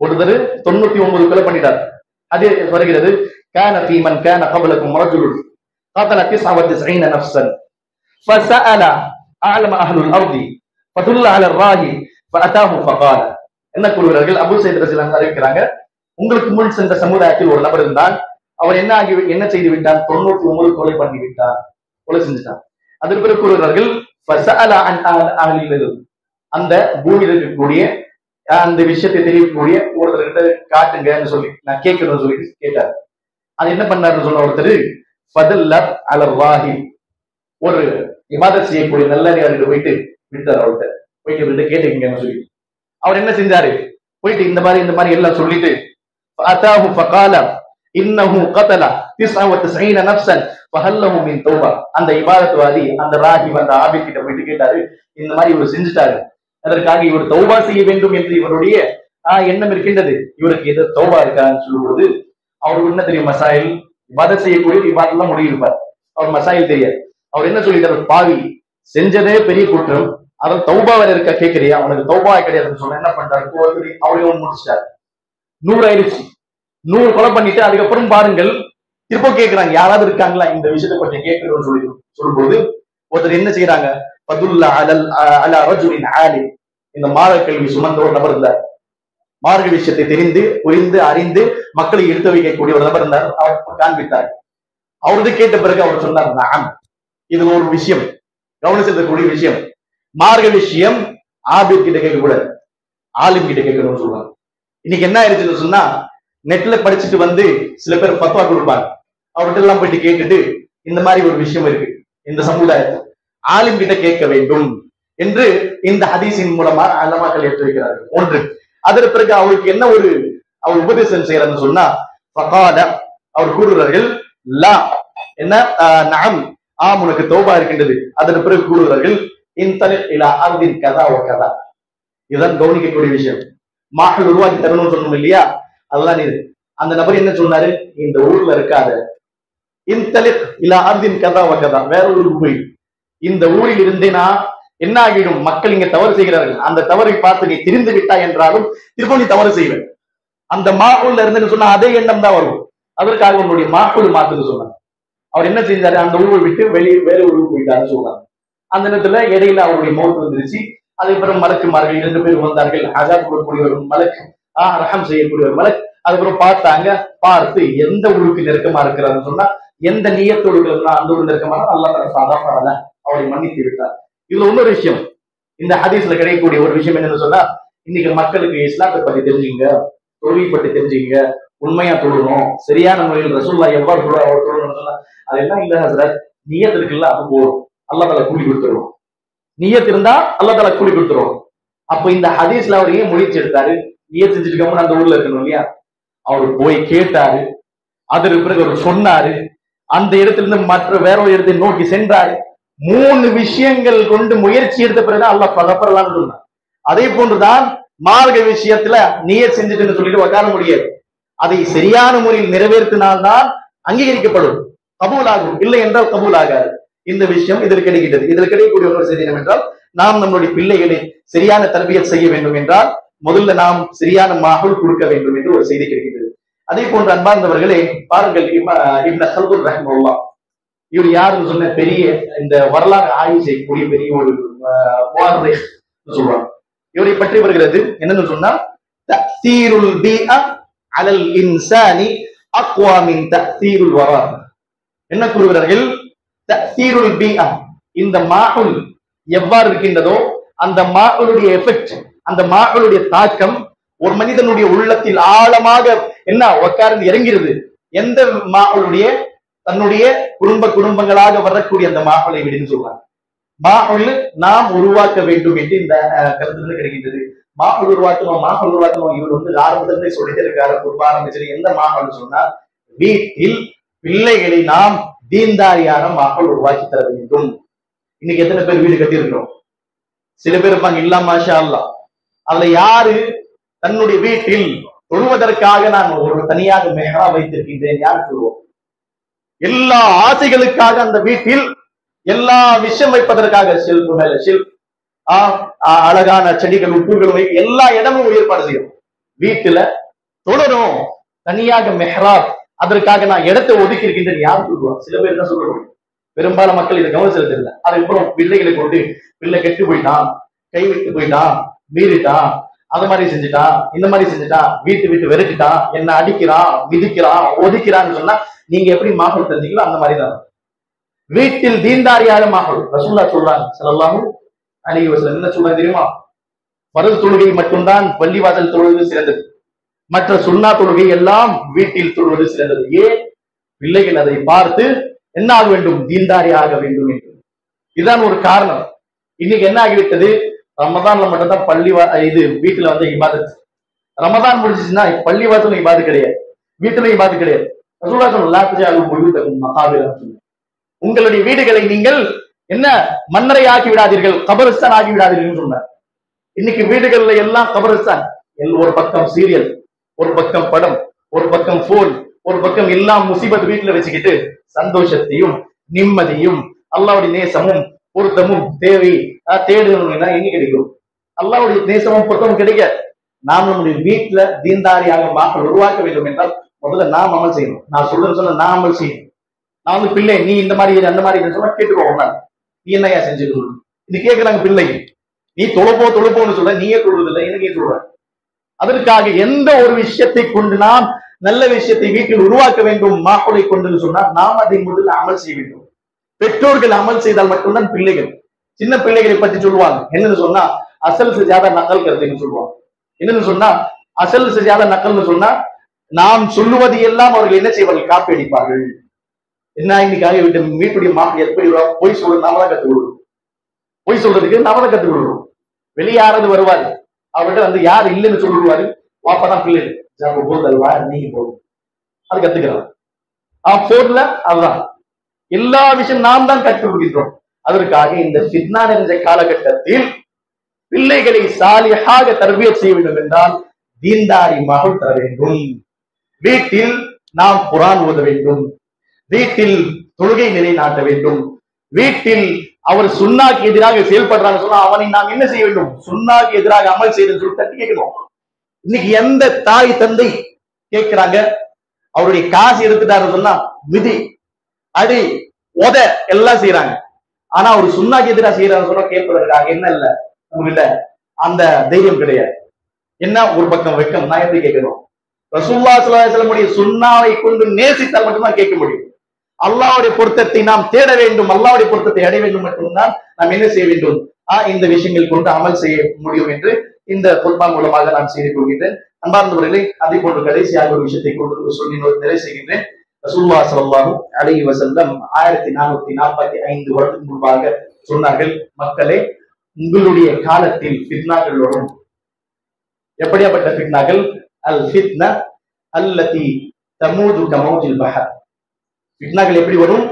ஒருத்தர் 99 கொலை பண்ணிட்டார். அது வருகிறது, கான ஃபீ மன் கான கப்லகும் ரஜுலுன் قتل 99 نفسا فسأل أعلم أهل الأرض فدل على الراهي فأتاه فقال, என்ன கூறுகிறார்கள், அபூ சயீத் ரலியல்லாஹு அறிவிக்கிறாங்க, உங்களுக்கு முன் சென்ற சமுதாயத்தில் ஒரு நபர் இருந்தான், அவர் என்ன செய்து விட்டான், 99 கொலை பண்ணி விட்டார், கொலை செஞ்சுட்டான். அதற்கு பிறகு கூறுகிறார்கள், فسأل عن أهل الأرض, அந்த பூமியில் இருக்கக்கூடிய அந்த விஷயத்தை தெரியக்கூடிய ஒருத்தர்கிட்ட காட்டுங்கன்னு சொல்லி நான் கேட்கணும்னு சொல்லி கேட்டார். அது என்ன பண்ணாருன்னு சொன்ன ஒருத்தர், ஃபதல்ல அலர் ராஹி, ஒரு இபாதத் செய்யக்கூடிய நல்லடியார்கிட்ட போயிட்டு விட்டார். அவர்கிட்ட போயிட்டு இவர்கிட்ட கேட்டுக்கீங்கன்னு சொல்லி அவர் என்ன செஞ்சாரு, போயிட்டு இந்த மாதிரி எல்லாம் சொல்லிட்டு அதாஹு ஃபகால இன்னஹு கதல 99 நஃப்ஸன் ஃபஹல் லஹு மின் தௌபா. அந்த இபாதத்வாதி அந்த ராஹிப் அந்த ஆபித் கிட்ட போயிட்டு கேட்டாரு, இந்த மாதிரி இவர் செஞ்சுட்டாரு, அதற்காக இவர் தௌபா செய்ய வேண்டும் என்று இவருடைய எண்ணம் இருக்கின்றது, இவருக்கு எது தௌபா இருக்கான்னு சொல்லும்போது அவருக்கு என்ன தெரியும், மசாயில் இபாதத் செய்யக்கூடிய இபாதத்லாம் முடியிருப்பார், அவர் மசாயில் தெரியாது. அவர் என்ன சொல்லிட்டாரு, பாவி செஞ்சதே பெரிய குற்றம், அதான் தௌபா வேற இருக்கா கேட்கறியா, அவனுக்கு தௌபா கிடையாதுன்னு சொன்ன என்ன பண்றாரு, அவரையும் முடிச்சிட்டாரு. 100 ஆயிடுச்சு. 100 கொலை பண்ணிட்டு அதுக்கப்புறம் பாருங்கள் திரும்ப கேட்கிறாங்க, யாராவது இருக்காங்களா இந்த விஷயத்தை கொஞ்சம் கேட்கணும்னு சொல்லும்போது ஒருத்தர் என்ன செய்யறாங்க, பதுல்லா அலா ரஜுலின் ஆலிம், இந்த மார்க்க கல்வி சுமந்த ஒரு நபர் இருந்தார், மார்க்க விஷயத்தை தெரிந்து புரிந்து அறிந்து மக்களை எடுத்து வைக்கக்கூடிய ஒரு நபர் இருந்தார். அவர் காண்பித்தார். அவரது கேட்ட பிறகு அவர் சொன்னார், நான் இது ஒரு விஷயம் கவனம் செலுத்தக்கூடிய விஷயம், மார்க்க விஷயம் ஆபித் கிட்ட கேட்கக்கூடாது, ஆலிம் கிட்ட கேட்கணும்னு சொல்றாங்க. இன்னைக்கு என்ன ஆயிடுச்சுன்னு சொன்னா, நெட்ல படிச்சுட்டு வந்து சில பேர் பத்வா கொடுப்பாங்க, அவர்கிட்ட எல்லாம் போயிட்டு கேட்டுட்டு இந்த மாதிரி ஒரு விஷயம் இருக்கு இந்த சமுதாயத்தில், ஆலிம் கிட்ட கேட்க வேண்டும் என்று இந்த ஹதீஸின் மூலமா அலமாக்கள் எடுத்து வைக்கிறார்கள். ஒன்று. அதற்கு பிறகு அவருக்கு என்ன ஒரு அவர் உபதேசம் செய்யறாருன்னு சொன்னா, ஃபகால அவர் கூறுகிறார்கள், லா என்ன நஅம் உனக்கு தௌபா இருக்கின்றது. அதற்கு பிறகு கூறுகிறார்கள், இன்தலிக் இலா அர்தின் கதா வ கதா. இதுதான் கவனிக்கக்கூடிய விஷயம். மாஹல் உருவாக்கி தரணும்னு சொன்னோம் இல்லையா, அதுதான் இது. அந்த நபர் என்ன சொன்னாரு, இந்த ஊர்ல இருக்காத, இன்தலிக் இலா அர்தின் கதா வ கதா, வேற ஊருக்கு போய், இந்த ஊரில் இருந்தேனா என்ன ஆகிடும், மக்கள் இங்க தவறு செய்கிறார்கள், அந்த தவறை பார்த்து நீ திரிந்து விட்டாய் என்றாலும் திரும்ப நீ தவறு செய்வேன். அந்த மாஹூல்ல இருந்துன்னு சொன்னா அதே எண்ணம் தான் வரும். அதற்காக உன்னுடைய மாஹூல் மாத்துன்னு சொன்னாங்க. அவர் என்ன செஞ்சாரு, அந்த ஊரை விட்டு வெளியே வேற ஊருக்கு போயிட்டாருன்னு சொல்றாங்க. அந்த நேரத்துல இடையில அவருடைய மௌத் வந்துருச்சு. அதுக்கப்புறம் மலக்குமார்கள் 2 பேர் வந்தார்கள், அஜாப் கொடுக்கக்கூடிய ஒரு மலக், ரஹம் செய்யக்கூடிய ஒரு மலக். அதுக்கப்புறம் பார்த்தாங்க, பார்த்து எந்த ஊருக்கு நெருக்கமா இருக்கிறாருன்னு சொன்னா, எந்த நியத்தோடு அந்த ஊருக்கு நெருக்கமான அல்லாஹ் அவரை மன்னித்து விட்டார். இதுல இன்னொரு விஷயம், இந்த ஹதீஸ்ல கிடைக்கக்கூடிய ஒரு விஷயம் என்னன்னு சொன்னா, இன்னைக்கு மக்களுக்கு இஸ்லாத்தை பத்தி தெரிஞ்சுங்க, தொழுகை பற்றி தெரிஞ்சுங்க, உண்மையா தொழணும், சரியான முறையில் ரசூலுல்லாஹ் எவ்வாறு தொழணும்னு சொன்னா, அதெல்லாம் இல்ல ஹஸ்ரத், நியத் இருக்குல்ல அது போதும், அல்லாஹ் தஆலா கூலி கொடுத்துருவோம், நியத் இருந்தா அல்லாஹ் தஆலா கூலி கொடுத்துருவோம். அப்ப இந்த ஹதீஸ்ல அவர் ஏன் முயற்சி எடுத்தாரு, நியத் செஞ்சுட்டு அந்த ஊர்ல இருக்கணும் இல்லையா, அவர் போய் கேட்டாரு, அதற்கு பிறகு அவர் சொன்னாரு, அந்த இடத்துல இருந்து மற்ற வேற ஒரு இடத்தை நோக்கி சென்றாரு. 3 விஷயங்கள் கொண்டு முயற்சி எடுத்த பிறகு அல்லாஹ் பகப்பரலான்னு சொன்னார். அதே போன்றுதான் மார்க்க விஷயத்துல நியத் செஞ்சுட்டு சொல்லிட்டு உட்கார முடியாது, அதை சரியான முறையில் நிறைவேற்றினால்தான் அங்கீகரிக்கப்படும், கபூல் ஆகும், இல்லை என்றால் கபூல் ஆகாது. இந்த விஷயம் இதில் கிடைக்கின்றது. இதில் கிடைக்கக்கூடிய ஒரு செய்தி என்னவென்றால், நாம் நம்முடைய பிள்ளைகளை சரியான தர்பியத் செய்ய வேண்டும் என்றால் முதல்ல நாம் சரியான மாஹூல் கொடுக்க வேண்டும் என்று ஒரு செய்தி கிடைக்கின்றது. அதே போன்ற அன்பார்ந்தவர்களே, பாருங்கள், இப்னு ஹல்துன் ரஹ்மத்துல்லாஹ், இவர் யாருன்னு சொன்ன பெரிய இந்த வரலாறு ஆய்வு செய்யக்கூடிய பெரிய ஒரு முஅர்ரிக் சொல்றாங்க. இவரை பற்றி வருகிறது என்னன்னு சொன்னா, தஅ்தீருல் பீஅ அலல் இன்சானி அக்வா மின் தஅ்தீருல் வரா. என்ன கூறுகிறார்கள், தஅ்தீருல் பீஅ, இந்த மாஹூல் எவ்வாறு இருக்கின்றதோ அந்த மாஹூலுடைய எஃபெக்ட், அந்த மாஹூலுடைய தாக்கம் ஒரு மனிதனுடைய உள்ளத்தில் ஆழமாக என்ன உட்கார்ந்து இறங்கிறது. எந்த மாஹூலுடைய, தன்னுடைய குடும்பங்களாக வரக்கூடிய அந்த மாஹூலை விடுன்னு சொல்றாங்க. மாஹூல் நாம் உருவாக்க வேண்டும் என்று இந்த கருத்துல கிடைக்கின்றது. மாஹூல் உருவாக்கணும். இவர் ஆரம்பத்திலே சொல்லிட்டு இருக்காரு, ஆரம்பிச்சது எந்த மாஹூல் சொன்னா, வீட்டில் பிள்ளைகளை நாம் தீன்தாரியான மாஹூல் உருவாக்கி தர வேண்டும். இன்னைக்கு எத்தனை பேர் வீடு கட்டி இருக்கிறோம், சில பேர் இருப்பாங்க இல்ல மாஷா அல்லாஹ், அதுல யாரு தன்னுடைய வீட்டில் தொழுவதற்காக நான் ஒரு தனியாக மெஹரா வைத்திருக்கின்றேன், யார் சொல்லுவோம்? எல்லா ஆசைகளுக்காக அந்த வீட்டில் எல்லா விஷயம் வைப்பதற்காக ஷெல்ஃப் மேல ஷெல்ஃப், அழகான செடிகள் உப்புகள் எல்லா இடமும் ஏற்பாடு செய்யும். வீட்டுல தொடரும் தனியாக மெஹராப், அதற்காக நான் இடத்தை ஒதுக்கி இருக்கின்றேன், யார் சொல்லுவாங்க? சில பேர் தான் சொல்ல முடியும். பெரும்பாலும் மக்கள் இதை கவனம் செலுத்தல. அதுக்கப்புறம் பிள்ளைகளை கொண்டு, பிள்ளை கெட்டு போயிட்டான், கை விட்டு போயிட்டான், மீறிட்டான், அது மாதிரி செஞ்சுட்டான், இந்த மாதிரி செஞ்சுட்டான், வீட்டு விட்டு விரட்டிட்டான், என்ன அடிக்கிறான், மிதிக்கிறான், ஒதுக்கிறான்னு சொன்னா நீங்க எப்படி மாஹூல் தெரிஞ்சீங்களோ அந்த மாதிரி தான் வீட்டில் தீன்தாரியாக மாஹூல். ரசூலுல்லாஹ் சொல்றாங்க ஸல்லல்லாஹு அலைஹி வஸல்லம், என்ன சொல்றாங்க தெரியுமா? ஃபர்து தொழுகை மட்டும்தான் பள்ளிவாசல் தொழுவது சிறந்தது, மற்ற சுன்னா தொழுகை எல்லாம் வீட்டில் தொழுவது சிறந்தது. ஏன்? பிள்ளைகள் அதை பார்த்து என்ன ஆக வேண்டும், தீன்தாரி ஆக வேண்டும் என்று. இதுதான் ஒரு காரணம். இன்னைக்கு என்ன ஆகிவிட்டது, ரமதான்ல மட்டும்தான் இது வீட்டுல வந்து இபாதத். ரமதான் முடிஞ்சிச்சுன்னா பள்ளிவாசல் இபாதத் கிடையாது, வீட்டுல இபாதத் கிடையாது. ரசூலுல்லாஹ் ஸல்லல்லாஹு அலைஹி வஸல்லம் மகாபீரா, உங்களுடைய வீடுகளை நீங்கள் என்ன மன்னரை ஆக்கி விடாதீர்கள், கபரிஸ்தான் ஆக்கி விடாதீர்கள் சொன்னார். இன்னைக்கு வீடுகள்ல எல்லாம் கபரிஸ்தான். ஒரு பக்கம் சீரியல், ஒரு பக்கம் படம், ஒரு பக்கம் போன், ஒரு பக்கம் எல்லாம் முசீபத் வீட்டுல வச்சுக்கிட்டு சந்தோஷத்தையும் நிம்மதியும் அல்லாஹ்வுடைய நேசமும் பொருத்தமும் தேடணும்னா எங்க கிடைக்கும்? அல்லாஹ்வுடைய நேசமும் பொருத்தமும் கிடைக்காது. நாம் நம்முடைய வீட்டுல தீன்தாரியாக மக்கள் உருவாக்க வேண்டும் என்றால் முதல்ல நாம் அமல் செய்யணும். நான் சொல்ல நான் அமல் செய்யணும். நான் வந்து பிள்ளை நீ இந்த மாதிரி அந்த மாதிரி சொன்னா கேட்டுருவோம், நீ என்னையா செஞ்சுக்கணும் இது கேட்கிறாங்க பிள்ளைங்க. நீ தொழுப்போன்னு சொல்ற, நீயே தொழுவதில்லை, எனக்கு சொல்ற. அதற்காக எந்த ஒரு விஷயத்தை கொண்டு நாம் நல்ல விஷயத்தை வீட்டில் உருவாக்க வேண்டும் மாஹோலை கொண்டு சொன்னால் நாம் அதை முதல்ல அமல் செய்ய வேண்டும். பெற்றோர்கள் அமல் செய்தால் மட்டும்தான் பிள்ளைகள். சின்ன பிள்ளைகளை பற்றி சொல்லுவாங்க, என்னன்னு சொன்னா அசல் செஞ்சாத நக்கல் கருத்துன்னு சொல்லுவாங்க. என்னன்னு சொன்னா அசல் செஞ்சாத நக்கல்னு சொன்னா நாம் சொல்லுவது எல்லாம் அவர்கள் என்ன செய்வார்கள், காப்பி அடிப்பார்கள். என்ன இன்னைக்காக வீட்டுடைய மாப்பிள்ளை எப்படி பொய் சொல்றது நாம தான் கத்துக் கொடுக்கணும். பொய் சொல்றதுக்கு நாம தான் கத்துக் கொடுக்கணும். வெளியே யாராவது வருவாரு, அவர்கிட்ட வந்து யார் இல்லைன்னு சொல்லுவாரு, வாப்பாதான் பிள்ளைகள் போதல்வா நீங்க போகும், அது கத்துக்கிறான். போன்ல அதுதான் எல்லா விஷயம் நாம் தான் கற்றுக் கொடுக்கின்றோம். அதற்காக இந்த ஃபித்னா நிறைந்த காலகட்டத்தில் பிள்ளைகளை சாலிஹாக தர்பியத் செய்ய வேண்டும் என்றால் தீன்தாரி மகள் தர வேண்டும். வீட்டில் நாம் குர்ஆன் ஓத வேண்டும், வீட்டில் தொழுகை நிலைநாட்ட வேண்டும். வீட்டில் அவர் சுன்னாக்கு எதிராக செயல்படுறாங்க சொன்னா அவனை நாம் என்ன செய்ய வேண்டும், சுன்னாக்கு எதிராக அமல் செய்யணும்னு சொல்லி தட்டி கேட்கணும். இன்னைக்கு எந்த தாய் தந்தை கேட்கிறாங்க, அவருடைய காசு எடுத்துட்டாரு சொன்னா விதி அடி உத எல்லாம் செய்யறாங்க. ஆனா ஒரு சுன்னாக்கு எதிராக செய்யறாங்க சொன்னா கேட்பதற்காக என்ன இல்ல, உங்ககிட்ட அந்த தைரியம் கிடையாது. என்ன ஒரு பக்கம் வெக்கம், நான் எப்படி கேட்கணும்? ரசூலுல்லாஹி ஸல்லல்லாஹு அலைஹி வஸல்லம் சுன்னாவை கொண்டு நேசித்தால் மட்டும்தான் கேட்க முடியும். அல்லாஹ்வுடைய பொருத்தத்தை நாம் தேட வேண்டும், அல்லாஹ்வுடைய பொருத்தத்தை அடைய வேண்டும் மட்டும்தான் நாம் என்ன செய்ய வேண்டும், இந்த விஷயங்கள் கொண்டு அமல் செய்ய முடியும் என்று இந்த குர்ஆன் மூலமாக நான் செய்து கொள்கின்றேன். அன்பார்ந்தவர்களே, அதே போன்று கடைசியாக ஒரு விஷயத்தை கொண்டு சொல்லி நிறைவு செய்கின்றேன். ரசூலுல்லாஹி ஸல்லல்லாஹு அலைஹி வஸல்லம் 1445 வருடத்துக்கு முன்பாக சொன்னார்கள், மக்களே உங்களுடைய காலத்தில் ஃபித்னாக்கள் வரும். எப்படியாப்பட்ட ஃபித்னாக்கள்? அல் ஃபித்னா அல்லதி தமூது கமௌஜில் பஹர். ஃபித்னாக்கள் எப்படி வரும்?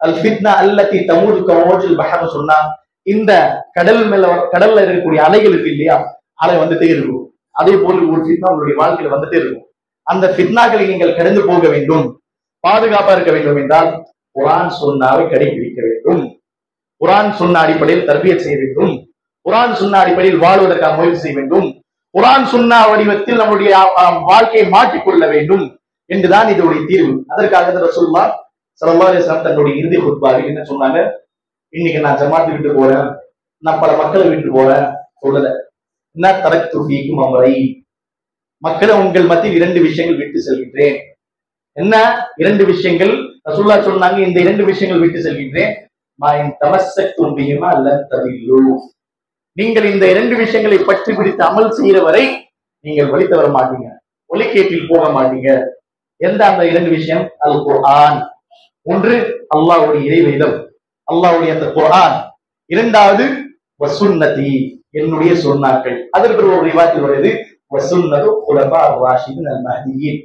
அல் ஃபித்னா அல்லதி தமூது கமௌஜில் பஹர் சொன்னா இந்த கடல்ல இருக்கக்கூடிய அலைகள் இருக்கு இல்லையா, அலை வந்துட்டே இருக்கும். அதே போல ஒரு ஃபித்னா உங்களுடைய வாழ்க்கையில வந்துட்டே இருக்கும். அந்த ஃபித்னாக்களை நீங்கள் கடந்து போக வேண்டும், பாதுகாப்பா இருக்க வேண்டும் என்றால் குர்ஆன் சுன்னாவை கடைபிடிக்க வேண்டும். குர்ஆன் சுன்னா அடிப்படையில் தர்பியத் செய்ய வேண்டும். குர்ஆன் சுன்னா அடிப்படையில் வாழ்வதற்காக முயற்சி செய்ய வேண்டும். குர்ஆன் சுன்னா வடிவத்தில் நம்முடைய வாழ்க்கையை மாற்றிக்கொள்ள வேண்டும் என்றுதான் இதனுடைய தீர்வு. அதற்காக ரசூலுல்லாஹ் ஸல்லல்லாஹு அலைஹி வஸல்லம் தன்னுடைய இறுதி குத்பாவில் என்ன சொன்னாங்க, இன்னைக்கு நான் ஜமாத் விட்டு போறேன், நான் பல மக்களை விட்டு போறேன் சொல்லல. என்ன தரக்து ஃபீக்கும் அம்ரை, மக்களை உங்கள் மத்தியில் 2 விஷயங்கள் விட்டு செல்கின்றேன். என்ன 2 விஷயங்கள்? ரசூலுல்லாஹ் சொன்னாங்க, இந்த 2 விஷயங்கள் விட்டு செல்கின்றேன். தமஸ்ஸக்தும் பிஹிமா லன் ததில்லு, நீங்கள் இந்த 2 விஷயங்களை பற்றி பிடித்து அமல் செய்கிற வரை நீங்கள் வழி தவற மாட்டீங்க, ஒலிக்கேட்டில் போக மாட்டீங்க. எந்த அந்த 2 விஷயம்? அல் குர்ஆன். ஒன்று அல்லாஹ்வுடைய இறைவேதம், அல்லாஹ்வுடைய அந்த குர்ஆன். இரண்டாவது வசுன்னதி, என்னுடைய சுன்னாக்கள். அதற்கு ஒரு ரிவாயத்தில் வருது வசுன்னது குலபா ராஷிதீன் அல் மஹ்தியின்,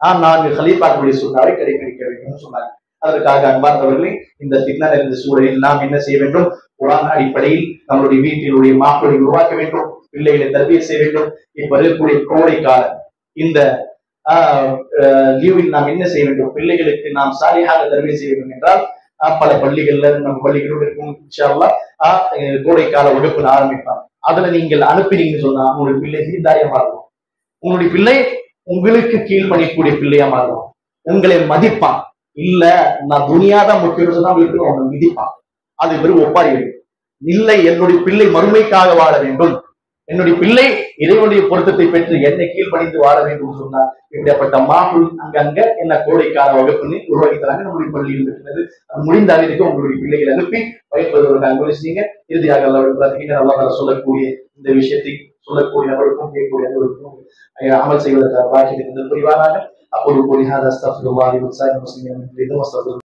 நான் 4 கலீஃபாக்களுடைய சுன்னாவை கடைபிடிக்க வேண்டும் சொன்னாங்க. அதற்காக அன்பார்ந்தவர்களே, இந்த ஃபித்னா நிறைந்த சூழலில் நாம் என்ன செய்ய வேண்டும்? குர்ஆன் அடிப்படையில் நம்மளுடைய வீட்டிலுடைய மாக்களை உருவாக்க வேண்டும், பிள்ளைகளை தர்பியத் செய்ய வேண்டும். இப்ப இருக்கக்கூடிய கோடை காலம், இந்த லீவில் நாம் என்ன செய்ய வேண்டும்? பிள்ளைகளுக்கு நாம் சாலிஹாக தர்பியத் செய்ய வேண்டும் என்றால் பல பள்ளிகள்ல நம்ம பள்ளிகளும் இருக்கும். இன்ஷா அல்லாஹ் கோடை கால வகுப்பு ஆரம்பிப்பாங்க. அதுல நீங்கள் அனுப்பினீங்கன்னு சொன்னா உங்களுடைய பிள்ளை தீர்தாரியா மாறும். உங்களுடைய பிள்ளை உங்களுக்கு கீழ்பணிக்கூடிய பிள்ளையா மாறும். உங்களை மதிப்பான். இல்ல நான் துனியாதான் முக்கியம் சொன்னா அவங்களை மிதிப்பான். அது வெறும் ஒப்பாரிகள் இல்லை. என்னுடைய பிள்ளை மறுமைக்காக வாழ வேண்டும், என்னுடைய பிள்ளை இறைவனுடைய பொருத்தத்தை பெற்று என்னை கீழ்பணிந்து வாழ வேண்டும் சொன்னா இப்படிப்பட்ட மாகுள் அங்கங்க என்ன கோடைக்கால வகுப்புன்னு உருவாக்கித்தராங்க நம்முடைய பள்ளியில் இருக்கிறது. முடிந்த அளவிற்கு உங்களுடைய பிள்ளைகளை அனுப்பி பயிர்ப்பதற்காக முயற்சிங்க. இறுதியாக அல்லாஹ் சொல்லக்கூடிய இந்த விஷயத்தை சொல்லக்கூடிய அவருக்கும் கேட்கக்கூடிய அனைவருக்கும் அமல் செய்வதற்காக பாக்கியத்தை புரிவாராக. அப்போது